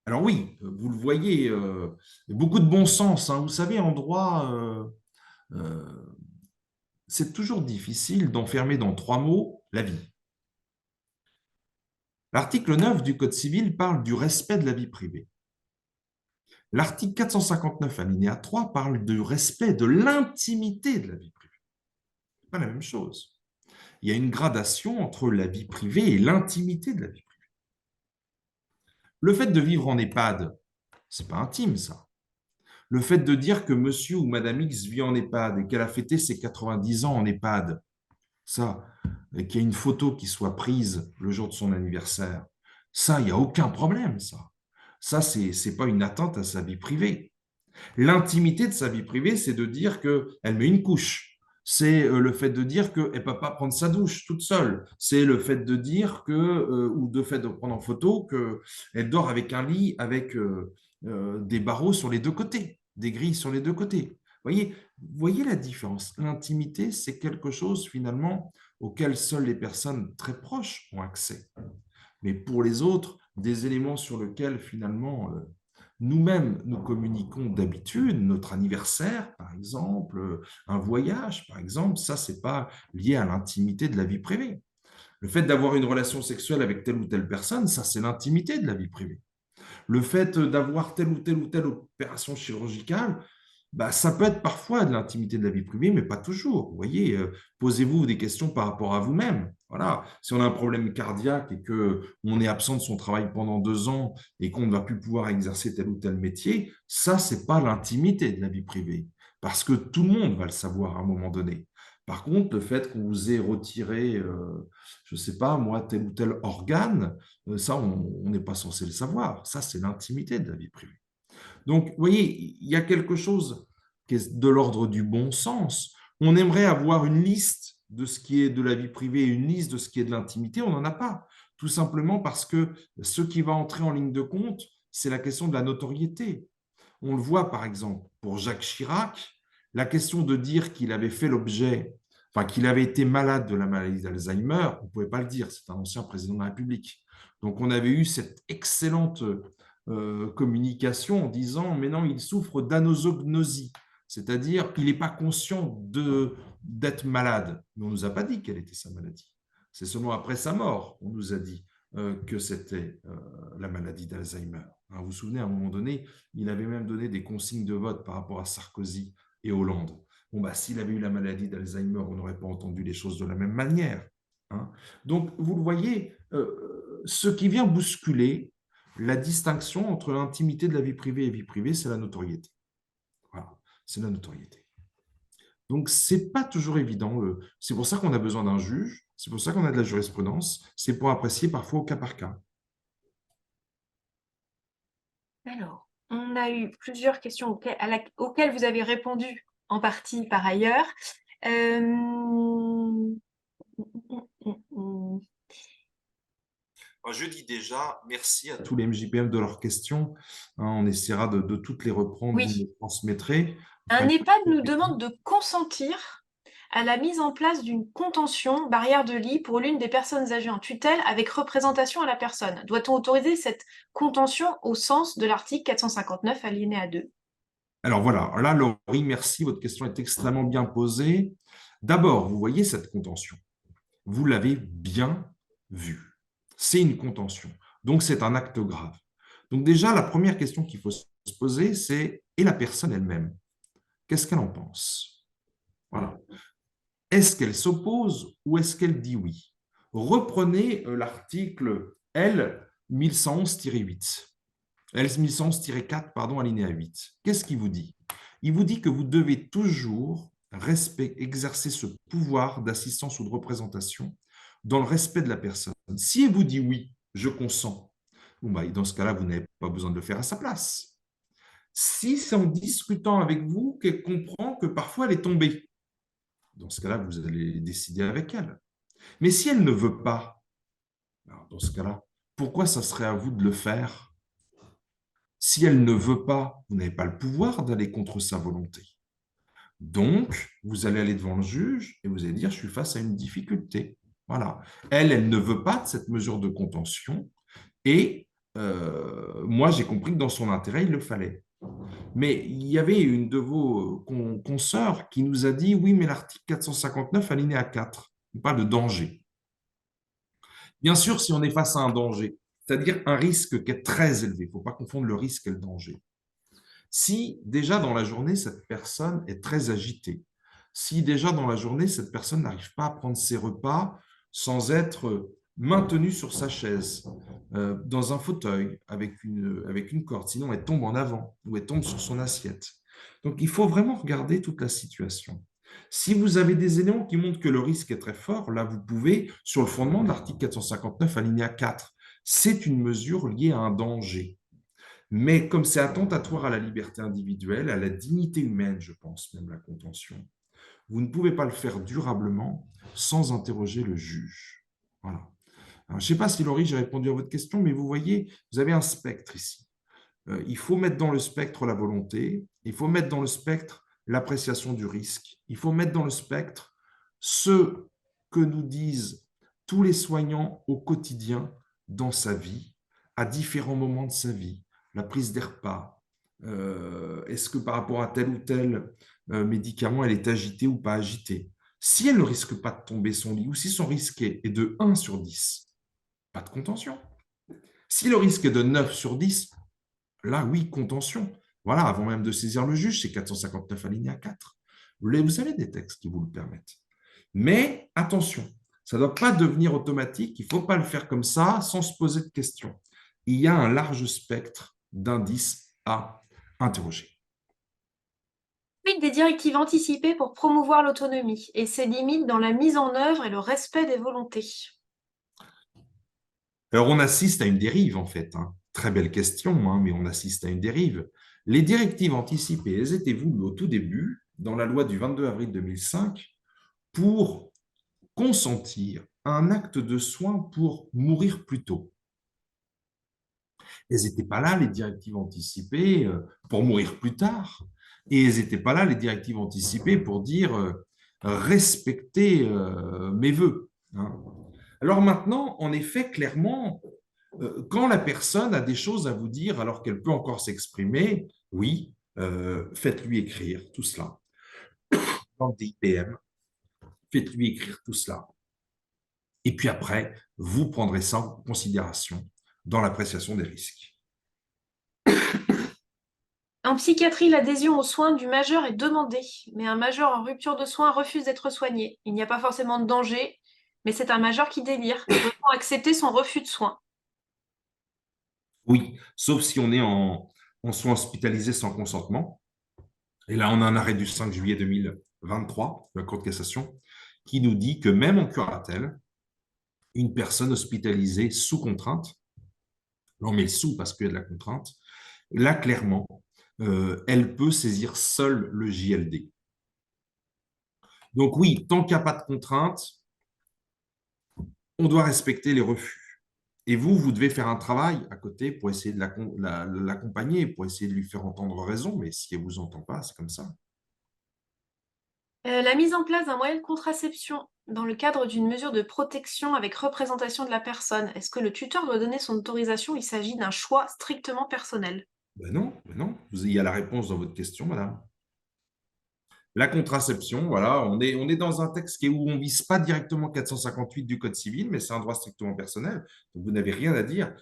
Alors oui, vous le voyez, beaucoup de bon sens, hein. Vous savez, en droit, c'est toujours difficile d'enfermer dans 3 mots la vie. L'article 9 du Code civil parle du respect de la vie privée. L'article 459, alinéa 3, parle du respect de l'intimité de la vie privée. Ce n'est pas la même chose. Il y a une gradation entre la vie privée et l'intimité de la vie privée. Le fait de vivre en EHPAD, ce n'est pas intime, ça. Le fait de dire que monsieur ou madame X vit en EHPAD et qu'elle a fêté ses 90 ans en EHPAD, ça, et qu'il y a une photo qui soit prise le jour de son anniversaire, ça, il n'y a aucun problème, ça. Ça, ce n'est pas une atteinte à sa vie privée. L'intimité de sa vie privée, c'est de dire qu'elle met une couche. C'est le fait de dire qu'elle ne peut pas prendre sa douche toute seule. C'est le fait de dire ou de fait de prendre en photo qu'elle dort avec un lit avec des barreaux sur les deux côtés, des grilles sur les deux côtés. Voyez la différence. L'intimité, c'est quelque chose finalement auquel seules les personnes très proches ont accès. Mais pour les autres, des éléments sur lesquels finalement nous-mêmes nous communiquons d'habitude, notre anniversaire par exemple, un voyage par exemple, ça c'est pas lié à l'intimité de la vie privée. Le fait d'avoir une relation sexuelle avec telle ou telle personne, ça c'est l'intimité de la vie privée. Le fait d'avoir telle ou telle opération chirurgicale, ça peut être parfois de l'intimité de la vie privée, mais pas toujours. Vous voyez, posez-vous des questions par rapport à vous-même. Voilà. Si on a un problème cardiaque et qu'on est absent de son travail pendant 2 ans et qu'on ne va plus pouvoir exercer tel ou tel métier, ça, ce n'est pas l'intimité de la vie privée. Parce que tout le monde va le savoir à un moment donné. Par contre, le fait qu'on vous ait retiré, je ne sais pas, moi, tel ou tel organe, ça, on n'est pas censé le savoir. Ça, c'est l'intimité de la vie privée. Donc, vous voyez, il y a quelque chose qui est de l'ordre du bon sens. On aimerait avoir une liste de ce qui est de la vie privée et une liste de ce qui est de l'intimité. On n'en a pas. Tout simplement parce que ce qui va entrer en ligne de compte, c'est la question de la notoriété. On le voit, par exemple, pour Jacques Chirac, la question de dire qu'il avait fait l'objet, enfin qu'il avait été malade de la maladie d'Alzheimer, on ne pouvait pas le dire, c'est un ancien président de la République. Donc on avait eu cette excellente communication en disant « mais non, il souffre d'anosognosie », c'est-à-dire qu'il n'est pas conscient d'être malade. Mais on ne nous a pas dit quelle était sa maladie. C'est seulement après sa mort, on nous a dit que c'était la maladie d'Alzheimer. Hein, vous vous souvenez, à un moment donné, il avait même donné des consignes de vote par rapport à Sarkozy et Hollande. Bon, bah, s'il avait eu la maladie d'Alzheimer, on n'aurait pas entendu les choses de la même manière. Hein. Donc, vous le voyez, ce qui vient bousculer la distinction entre l'intimité de la vie privée et vie privée, c'est la notoriété. Voilà, c'est la notoriété. Donc, ce n'est pas toujours évident. C'est pour ça qu'on a besoin d'un juge, c'est pour ça qu'on a de la jurisprudence, c'est pour apprécier parfois au cas par cas. Alors, on a eu plusieurs questions auxquelles vous avez répondu en partie par ailleurs. Je dis déjà merci à tous les MJPM de leurs questions. Hein, on essaiera de toutes les reprendre, vous me Oui, les transmettrez. On fera un une EHPAD nous petite demande de consentir à la mise en place d'une contention barrière de lit pour l'une des personnes âgées en tutelle avec représentation à la personne. Doit-on autoriser cette contention au sens de l'article 459 alinéa 2? Alors voilà, là, Laurie, merci, votre question est extrêmement bien posée. D'abord, vous voyez cette contention. Vous l'avez bien vue. C'est une contention. Donc, c'est un acte grave. Donc déjà, la première question qu'il faut se poser, c'est et la personne elle-même, qu'est-ce qu'elle en pense? Voilà. Est-ce qu'elle s'oppose ou est-ce qu'elle dit oui? Reprenez l'article L 1111-8. L 1111-4, pardon, alinéa 8. Qu'est-ce qu'il vous dit? Il vous dit que vous devez toujours exercer ce pouvoir d'assistance ou de représentation dans le respect de la personne. Si elle vous dit oui, je consens, bon, bah, dans ce cas-là, vous n'avez pas besoin de le faire à sa place. Si c'est en discutant avec vous qu'elle comprend que parfois elle est tombée, dans ce cas-là, vous allez décider avec elle. Mais si elle ne veut pas, alors dans ce cas-là, pourquoi ça serait à vous de le faire? Si elle ne veut pas, vous n'avez pas le pouvoir d'aller contre sa volonté. Donc, vous allez aller devant le juge et vous allez dire, je suis face à une difficulté. Voilà. Elle ne veut pas de cette mesure de contention et moi, j'ai compris que dans son intérêt, il le fallait. Mais il y avait une de vos consoeurs qui nous a dit, oui, mais l'article 459, alinéa 4, il parle de danger. Bien sûr, si on est face à un danger, c'est-à-dire un risque qui est très élevé, il ne faut pas confondre le risque et le danger. Si déjà dans la journée, cette personne est très agitée, si déjà dans la journée, cette personne n'arrive pas à prendre ses repas sans être maintenue sur sa chaise, dans un fauteuil avec une corde, sinon elle tombe en avant ou elle tombe sur son assiette. Donc il faut vraiment regarder toute la situation. Si vous avez des éléments qui montrent que le risque est très fort, là vous pouvez, sur le fondement de l'article 459 alinéa 4, c'est une mesure liée à un danger. Mais comme c'est attentatoire à la liberté individuelle, à la dignité humaine, je pense même la contention, vous ne pouvez pas le faire durablement sans interroger le juge. Voilà. Alors, je ne sais pas si Laurie, j'ai répondu à votre question, mais vous voyez, vous avez un spectre ici. Il faut mettre dans le spectre la volonté, il faut mettre dans le spectre l'appréciation du risque, il faut mettre dans le spectre ce que nous disent tous les soignants au quotidien dans sa vie, à différents moments de sa vie, la prise des repas. Est-ce que par rapport à tel ou tel médicament, elle est agitée ou pas agitée? Si elle ne risque pas de tomber son lit ou si son risque est de 1 sur 10, pas de contention. Si le risque est de 9 sur 10, là, oui, contention. Voilà, avant même de saisir le juge, c'est 459 alinéa 4. Vous avez des textes qui vous le permettent. Mais attention, ça ne doit pas devenir automatique. Il ne faut pas le faire comme ça sans se poser de questions. Il y a un large spectre d'indices à interroger. Quid des directives anticipées pour promouvoir l'autonomie et ses limites dans la mise en œuvre et le respect des volontés? Alors, on assiste à une dérive, en fait. Hein. Très belle question, hein, mais on assiste à une dérive. Les directives anticipées, elles étaient voulues au tout début, dans la loi du 22 avril 2005, pour consentir à un acte de soin pour mourir plus tôt. Elles n'étaient pas là, les directives anticipées, pour mourir plus tard. Et elles n'étaient pas là, les directives anticipées, pour dire respecter mes voeux. Hein. Alors maintenant, en effet, clairement, quand la personne a des choses à vous dire alors qu'elle peut encore s'exprimer, oui, faites-lui écrire tout cela. Dans le DIPM, faites-lui écrire tout cela. Et puis après, vous prendrez ça en considération dans l'appréciation des risques. En psychiatrie, l'adhésion aux soins du majeur est demandée, mais un majeur en rupture de soins refuse d'être soigné. Il n'y a pas forcément de danger, mais c'est un majeur qui délire. Doit-on accepter son refus de soins? Oui, sauf si on est en soins hospitalisés sans consentement. Et là, on a un arrêt du 5 juillet 2023 de la Cour de cassation qui nous dit que même en curatelle, une personne hospitalisée sous contrainte, on met le sous parce qu'il y a de la contrainte, là, clairement, elle peut saisir seule le JLD. Donc oui, tant qu'il n'y a pas de contrainte, on doit respecter les refus. Et vous devez faire un travail à côté pour essayer de l'accompagner, pour essayer de lui faire entendre raison, mais si elle ne vous entend pas, c'est comme ça. La mise en place d'un moyen de contraception dans le cadre d'une mesure de protection avec représentation de la personne. Est-ce que le tuteur doit donner son autorisation? Il s'agit d'un choix strictement personnel. Ben non, il y a la réponse dans votre question, madame. La contraception, voilà, on est dans un texte où on ne vise pas directement 458 du Code civil, mais c'est un droit strictement personnel, donc vous n'avez rien à dire.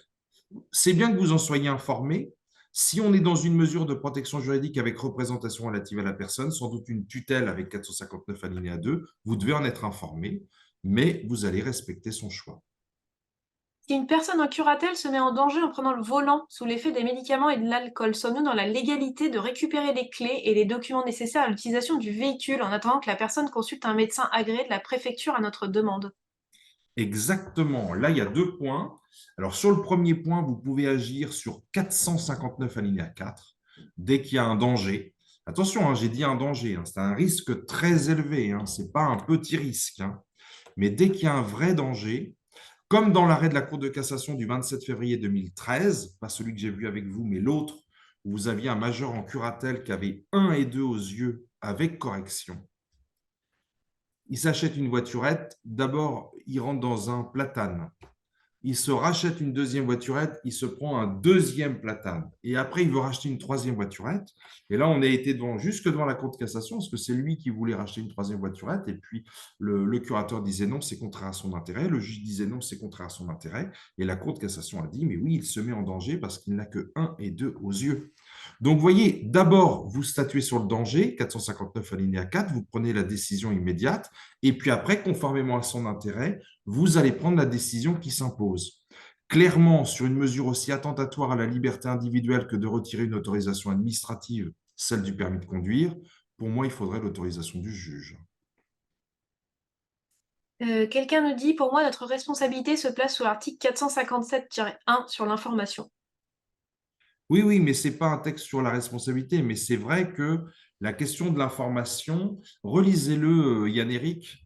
C'est bien que vous en soyez informé. Si on est dans une mesure de protection juridique avec représentation relative à la personne, sans doute une tutelle avec 459 alinéa 2, vous devez en être informé, mais vous allez respecter son choix. Si une personne en curatelle se met en danger en prenant le volant sous l'effet des médicaments et de l'alcool, sommes-nous dans la légalité de récupérer les clés et les documents nécessaires à l'utilisation du véhicule en attendant que la personne consulte un médecin agréé de la préfecture à notre demande? Exactement. Là, il y a 2 points. Alors, sur le premier point, vous pouvez agir sur 459 alinéa 4 dès qu'il y a un danger. Attention, hein, j'ai dit un danger, hein, c'est un risque très élevé, hein, ce n'est pas un petit risque. Hein. Mais dès qu'il y a un vrai danger, comme dans l'arrêt de la Cour de cassation du 27 février 2013, pas celui que j'ai vu avec vous, mais l'autre, où vous aviez un major en curatelle qui avait 1 et 2 aux yeux avec correction. Il s'achète une voiturette, d'abord, il rentre dans un platane. Il se rachète une deuxième voiturette, il se prend un deuxième platane. Et après, il veut racheter une troisième voiturette. Et là, on a été jusque devant la Cour de cassation, parce que c'est lui qui voulait racheter une troisième voiturette. Et puis, le curateur disait non, c'est contraire à son intérêt. Le juge disait non, c'est contraire à son intérêt. Et la Cour de cassation a dit, mais oui, il se met en danger parce qu'il n'a que 1 et 2 aux yeux. Donc, vous voyez, d'abord, vous statuez sur le danger, 459 alinéa 4, vous prenez la décision immédiate, et puis après, conformément à son intérêt, vous allez prendre la décision qui s'impose. Clairement, sur une mesure aussi attentatoire à la liberté individuelle que de retirer une autorisation administrative, celle du permis de conduire, pour moi, il faudrait l'autorisation du juge. Quelqu'un nous dit, pour moi, notre responsabilité se place sous l'article 457-1 sur l'information. Oui, mais ce n'est pas un texte sur la responsabilité, mais c'est vrai que la question de l'information, relisez-le, Yann-Éric,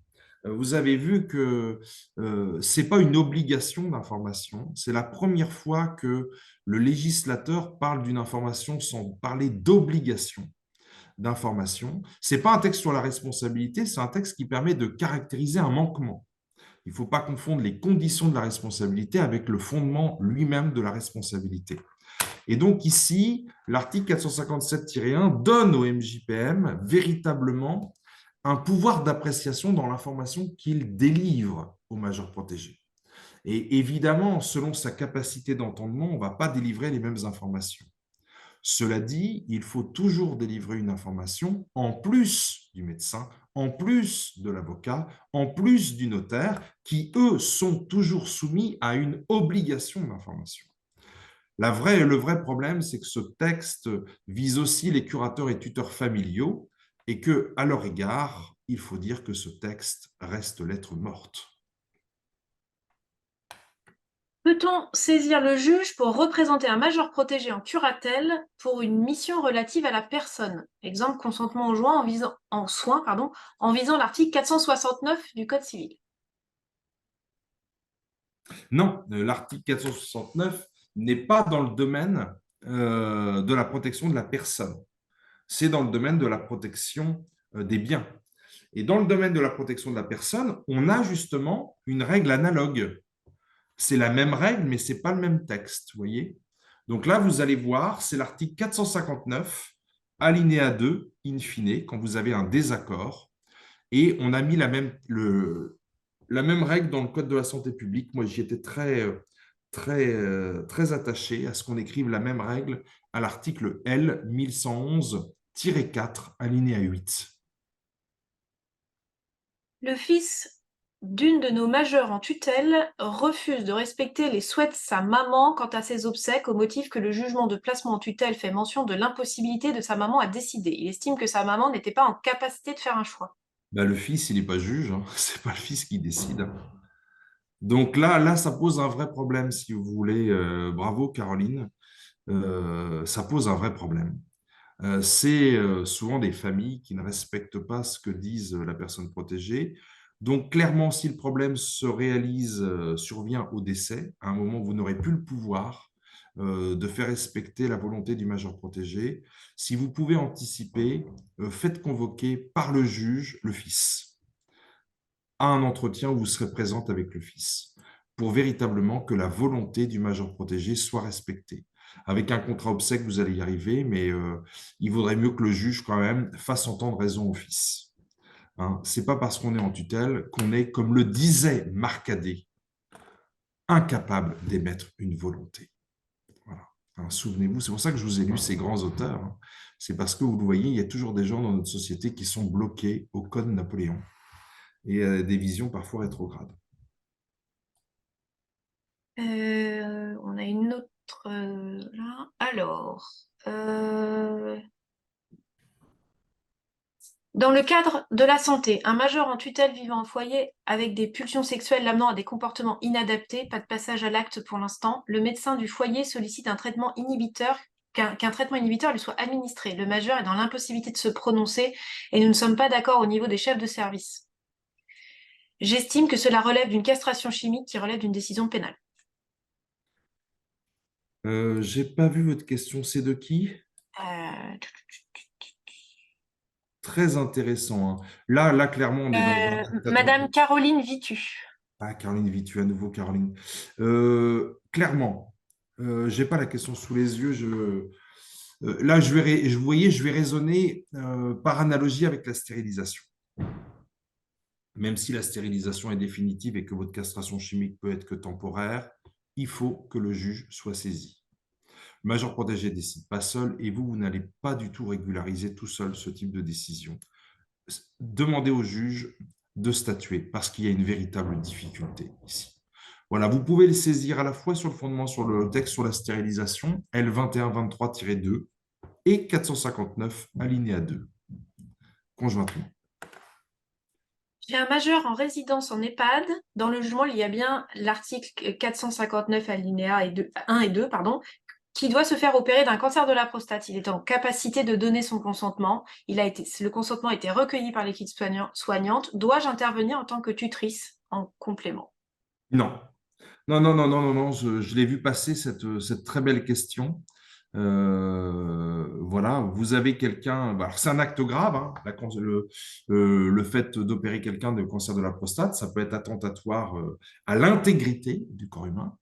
vous avez vu que ce n'est pas une obligation d'information, c'est la première fois que le législateur parle d'une information sans parler d'obligation d'information. Ce n'est pas un texte sur la responsabilité, c'est un texte qui permet de caractériser un manquement. Il ne faut pas confondre les conditions de la responsabilité avec le fondement lui-même de la responsabilité. Et donc ici, l'article 457-1 donne au MJPM véritablement un pouvoir d'appréciation dans l'information qu'il délivre au majeur protégé. Et évidemment, selon sa capacité d'entendement, on ne va pas délivrer les mêmes informations. Cela dit, il faut toujours délivrer une information en plus du médecin, en plus de l'avocat, en plus du notaire, qui, eux, sont toujours soumis à une obligation d'information. Le vrai problème, c'est que ce texte vise aussi les curateurs et tuteurs familiaux et que, à leur égard, il faut dire que ce texte reste lettre morte. Peut-on saisir le juge pour représenter un majeur protégé en curatelle pour une mission relative à la personne? Exemple, consentement en soins, en visant l'article 469 du Code civil. Non, l'article 469 n'est pas dans le domaine de la protection de la personne. C'est dans le domaine de la protection des biens. Et dans le domaine de la protection de la personne, on a justement une règle analogue. C'est la même règle, mais ce n'est pas le même texte, vous voyez. Donc là, vous allez voir, c'est l'article 459, alinéa 2, in fine, quand vous avez un désaccord, et on a mis la même règle dans le Code de la santé publique. Moi, j'y étais très attaché à ce qu'on écrive la même règle à l'article L 1111-4, alinéa 8. Le fils d'une de nos majeures en tutelle refuse de respecter les souhaits de sa maman quant à ses obsèques au motif que le jugement de placement en tutelle fait mention de l'impossibilité de sa maman à décider. Il estime que sa maman n'était pas en capacité de faire un choix. Ben, le fils, il n'est pas juge, hein. C'est pas le fils qui décide, hein. Donc là, ça pose un vrai problème, si vous voulez. Bravo, Caroline. Ça pose un vrai problème. C'est souvent des familles qui ne respectent pas ce que dise la personne protégée. Donc, clairement, si le problème se réalise, survient au décès, à un moment où vous n'aurez plus le pouvoir de faire respecter la volonté du majeur protégé, si vous pouvez anticiper, faites convoquer par le juge le fils à un entretien où vous serez présente avec le fils pour véritablement que la volonté du major protégé soit respectée. Avec un contrat obsèque, vous allez y arriver, mais il vaudrait mieux que le juge, quand même, fasse entendre raison au fils. Hein, c'est pas parce qu'on est en tutelle qu'on est, comme le disait Marcadet, incapable d'émettre une volonté. Voilà. Hein, souvenez-vous, c'est pour ça que je vous ai lu ces grands auteurs. Hein. C'est parce que, vous le voyez, il y a toujours des gens dans notre société qui sont bloqués au code Napoléon et des visions parfois rétrogrades. On a une autre là. Alors, dans le cadre de la santé, un majeur en tutelle vivant en foyer avec des pulsions sexuelles l'amenant à des comportements inadaptés, pas de passage à l'acte pour l'instant, le médecin du foyer sollicite un traitement inhibiteur, qu'un traitement inhibiteur lui soit administré. Le majeur est dans l'impossibilité de se prononcer et nous ne sommes pas d'accord au niveau des chefs de service. J'estime que cela relève d'une castration chimique qui relève d'une décision pénale. J'ai pas vu votre question, c'est de qui? Euh, Très intéressant, hein. Là, clairement, on est dans les Madame Caroline Vitu. Ah, Caroline Vitu, à nouveau, Caroline. Clairement, j'ai pas la question sous les yeux. Là, vous voyez, je vais raisonner par analogie avec la stérilisation. Même si la stérilisation est définitive et que votre castration chimique peut être que temporaire, il faut que le juge soit saisi. Le major protégé ne décide pas seul et vous n'allez pas du tout régulariser tout seul ce type de décision. Demandez au juge de statuer parce qu'il y a une véritable difficulté ici. Voilà, vous pouvez le saisir à la fois sur le fondement sur le texte sur la stérilisation, L2123-2 et 459 alinéa 2, conjointement. J'ai un majeur en résidence en EHPAD. Dans le jugement, il y a bien l'article 459 alinéa 1 et 2, pardon, qui doit se faire opérer d'un cancer de la prostate. Il est en capacité de donner son consentement. Le consentement a été recueilli par l'équipe soignante. Dois-je intervenir en tant que tutrice en complément? Non, non, je l'ai vu passer cette très belle question. Voilà, vous avez quelqu'un, alors c'est un acte grave, hein, le fait d'opérer quelqu'un de cancer de la prostate, ça peut être attentatoire à l'intégrité du corps humain.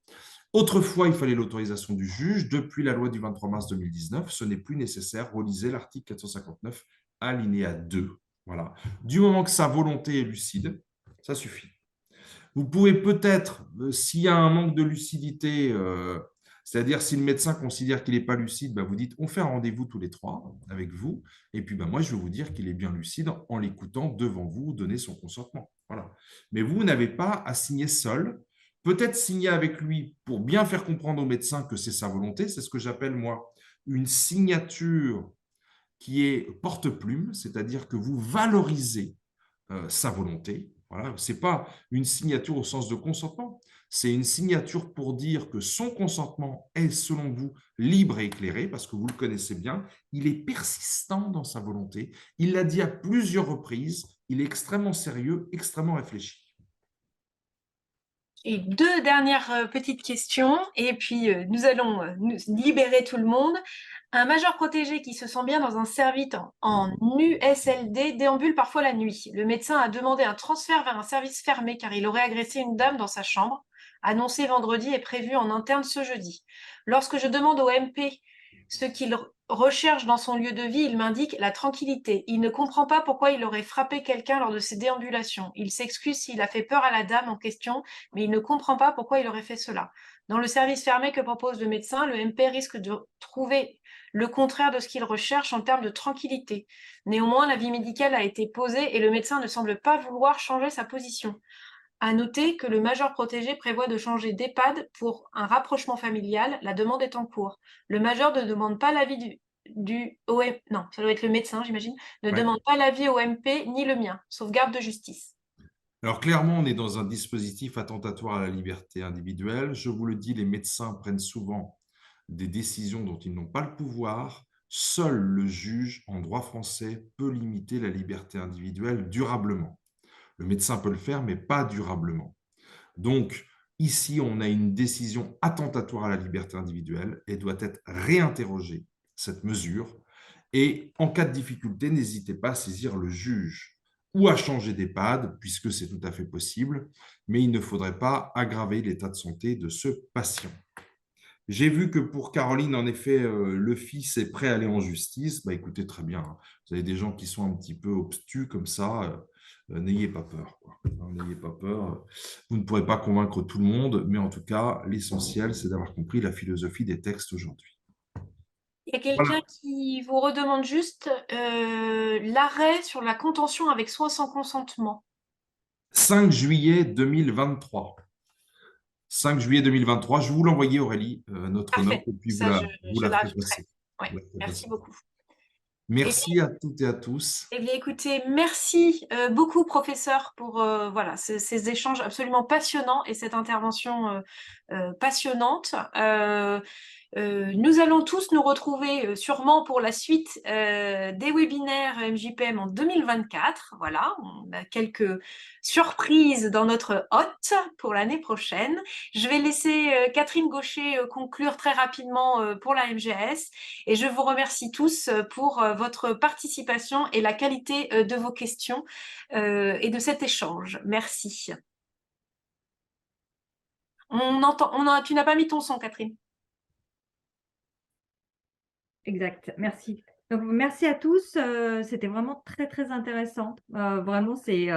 Autrefois, il fallait l'autorisation du juge. Depuis la loi du 23 mars 2019, ce n'est plus nécessaire. Relisez l'article 459, alinéa 2. Voilà. Du moment que sa volonté est lucide, ça suffit. Vous pouvez peut-être, s'il y a un manque de lucidité, c'est-à-dire si le médecin considère qu'il n'est pas lucide, bah, vous dites on fait un rendez-vous tous les trois avec vous, et puis bah, moi je vais vous dire qu'il est bien lucide en l'écoutant devant vous, donner son consentement. Voilà. Mais vous n'avez pas à signer seul, peut-être signer avec lui pour bien faire comprendre au médecin que c'est sa volonté, c'est ce que j'appelle moi une signature qui est porte-plume, c'est-à-dire que vous valorisez sa volonté. Voilà, ce n'est pas une signature au sens de consentement, c'est une signature pour dire que son consentement est, selon vous, libre et éclairé, parce que vous le connaissez bien, il est persistant dans sa volonté, il l'a dit à plusieurs reprises, il est extrêmement sérieux, extrêmement réfléchi. Et deux dernières petites questions, et puis nous allons nous libérer tout le monde. Un major protégé qui se sent bien dans un service en USLD déambule parfois la nuit. Le médecin a demandé un transfert vers un service fermé car il aurait agressé une dame dans sa chambre. Annoncé vendredi et prévu en interne ce jeudi. Lorsque je demande au MP Ce qu'il recherche dans son lieu de vie, il m'indique la tranquillité. Il ne comprend pas pourquoi il aurait frappé quelqu'un lors de ses déambulations. Il s'excuse s'il a fait peur à la dame en question, mais il ne comprend pas pourquoi il aurait fait cela. Dans le service fermé que propose le médecin, le MP risque de trouver le contraire de ce qu'il recherche en termes de tranquillité. Néanmoins, l'avis médical a été posé et le médecin ne semble pas vouloir changer sa position. À noter que le major protégé prévoit de changer d'EHPAD pour un rapprochement familial. La demande est en cours. Le major ne demande pas l'avis du OM... Non, ça doit être le médecin, j'imagine. Ne Ouais. demande pas l'avis au MP ni le mien. Sauvegarde de justice. Alors clairement, on est dans un dispositif attentatoire à la liberté individuelle. Je vous le dis, les médecins prennent souvent des décisions dont ils n'ont pas le pouvoir. Seul le juge en droit français peut limiter la liberté individuelle durablement. Le médecin peut le faire, mais pas durablement. Donc, ici, on a une décision attentatoire à la liberté individuelle et doit être réinterrogée, cette mesure. Et en cas de difficulté, n'hésitez pas à saisir le juge ou à changer d'EHPAD, puisque c'est tout à fait possible, mais il ne faudrait pas aggraver l'état de santé de ce patient. J'ai vu que pour Caroline, en effet, le fils est prêt à aller en justice. Bah, écoutez, très bien, hein. Vous avez des gens qui sont un petit peu obstus comme ça. N'ayez pas peur, quoi. Hein, n'ayez pas peur. Vous ne pourrez pas convaincre tout le monde, mais en tout cas, l'essentiel, c'est d'avoir compris la philosophie des textes aujourd'hui. Il y a quelqu'un Voilà. qui vous redemande juste l'arrêt sur la contention avec soin sans consentement. 5 juillet 2023. 5 juillet 2023, je vais vous l'envoyer, Aurélie, notre note, Parfait. et puis Ça, vous je la le ferez rajouterai. passer. Oui, Vous la ferez merci passer. beaucoup. Eh Merci à toutes et à tous. Eh bien, écoutez, merci beaucoup, professeur, pour voilà, ces échanges absolument passionnants et cette intervention passionnante. Nous allons tous nous retrouver sûrement pour la suite des webinaires MJPM en 2024. Voilà, on a quelques surprises dans notre hôte pour l'année prochaine. Je vais laisser Catherine Gaucher conclure très rapidement pour la MGS et je vous remercie tous pour votre participation et la qualité de vos questions et de cet échange. Merci. Tu n'as pas mis ton son, Catherine. Exact, merci. Donc, merci à tous. C'était vraiment très, très intéressant. Vraiment, c'est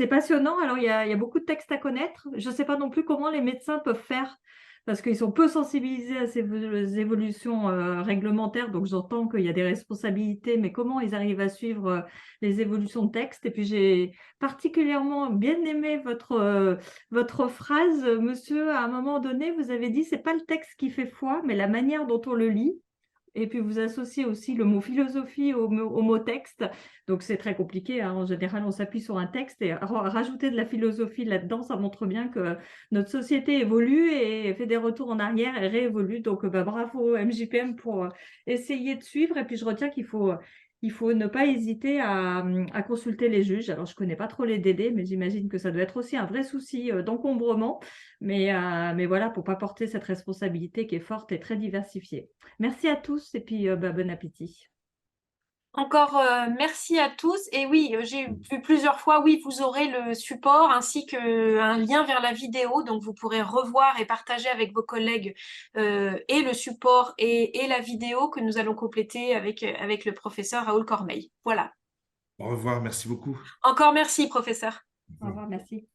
passionnant. Alors, il y a beaucoup de textes à connaître. Je ne sais pas non plus comment les médecins peuvent faire parce qu'ils sont peu sensibilisés à ces évolutions réglementaires. Donc, j'entends qu'il y a des responsabilités, mais comment ils arrivent à suivre les évolutions de texte. Et puis, j'ai particulièrement bien aimé votre phrase, monsieur. À un moment donné, vous avez dit, c'est pas le texte qui fait foi, mais la manière dont on le lit. Et puis, vous associez aussi le mot philosophie au mot texte. Donc, c'est très compliqué, hein. En général, on s'appuie sur un texte et rajouter de la philosophie là-dedans, ça montre bien que notre société évolue et fait des retours en arrière et réévolue. Donc, bravo MJPM pour essayer de suivre. Et puis, je retiens il faut ne pas hésiter à consulter les juges. Alors, je ne connais pas trop les DD, mais j'imagine que ça doit être aussi un vrai souci d'encombrement. Mais voilà, pour ne pas porter cette responsabilité qui est forte et très diversifiée. Merci à tous et puis bon appétit. Encore merci à tous. Et oui, j'ai vu plusieurs fois, oui, vous aurez le support ainsi qu'un lien vers la vidéo. Donc, vous pourrez revoir et partager avec vos collègues et le support et la vidéo que nous allons compléter avec le professeur Raoul Cormeil. Voilà. Au revoir, merci beaucoup. Encore merci, professeur. Au revoir, merci.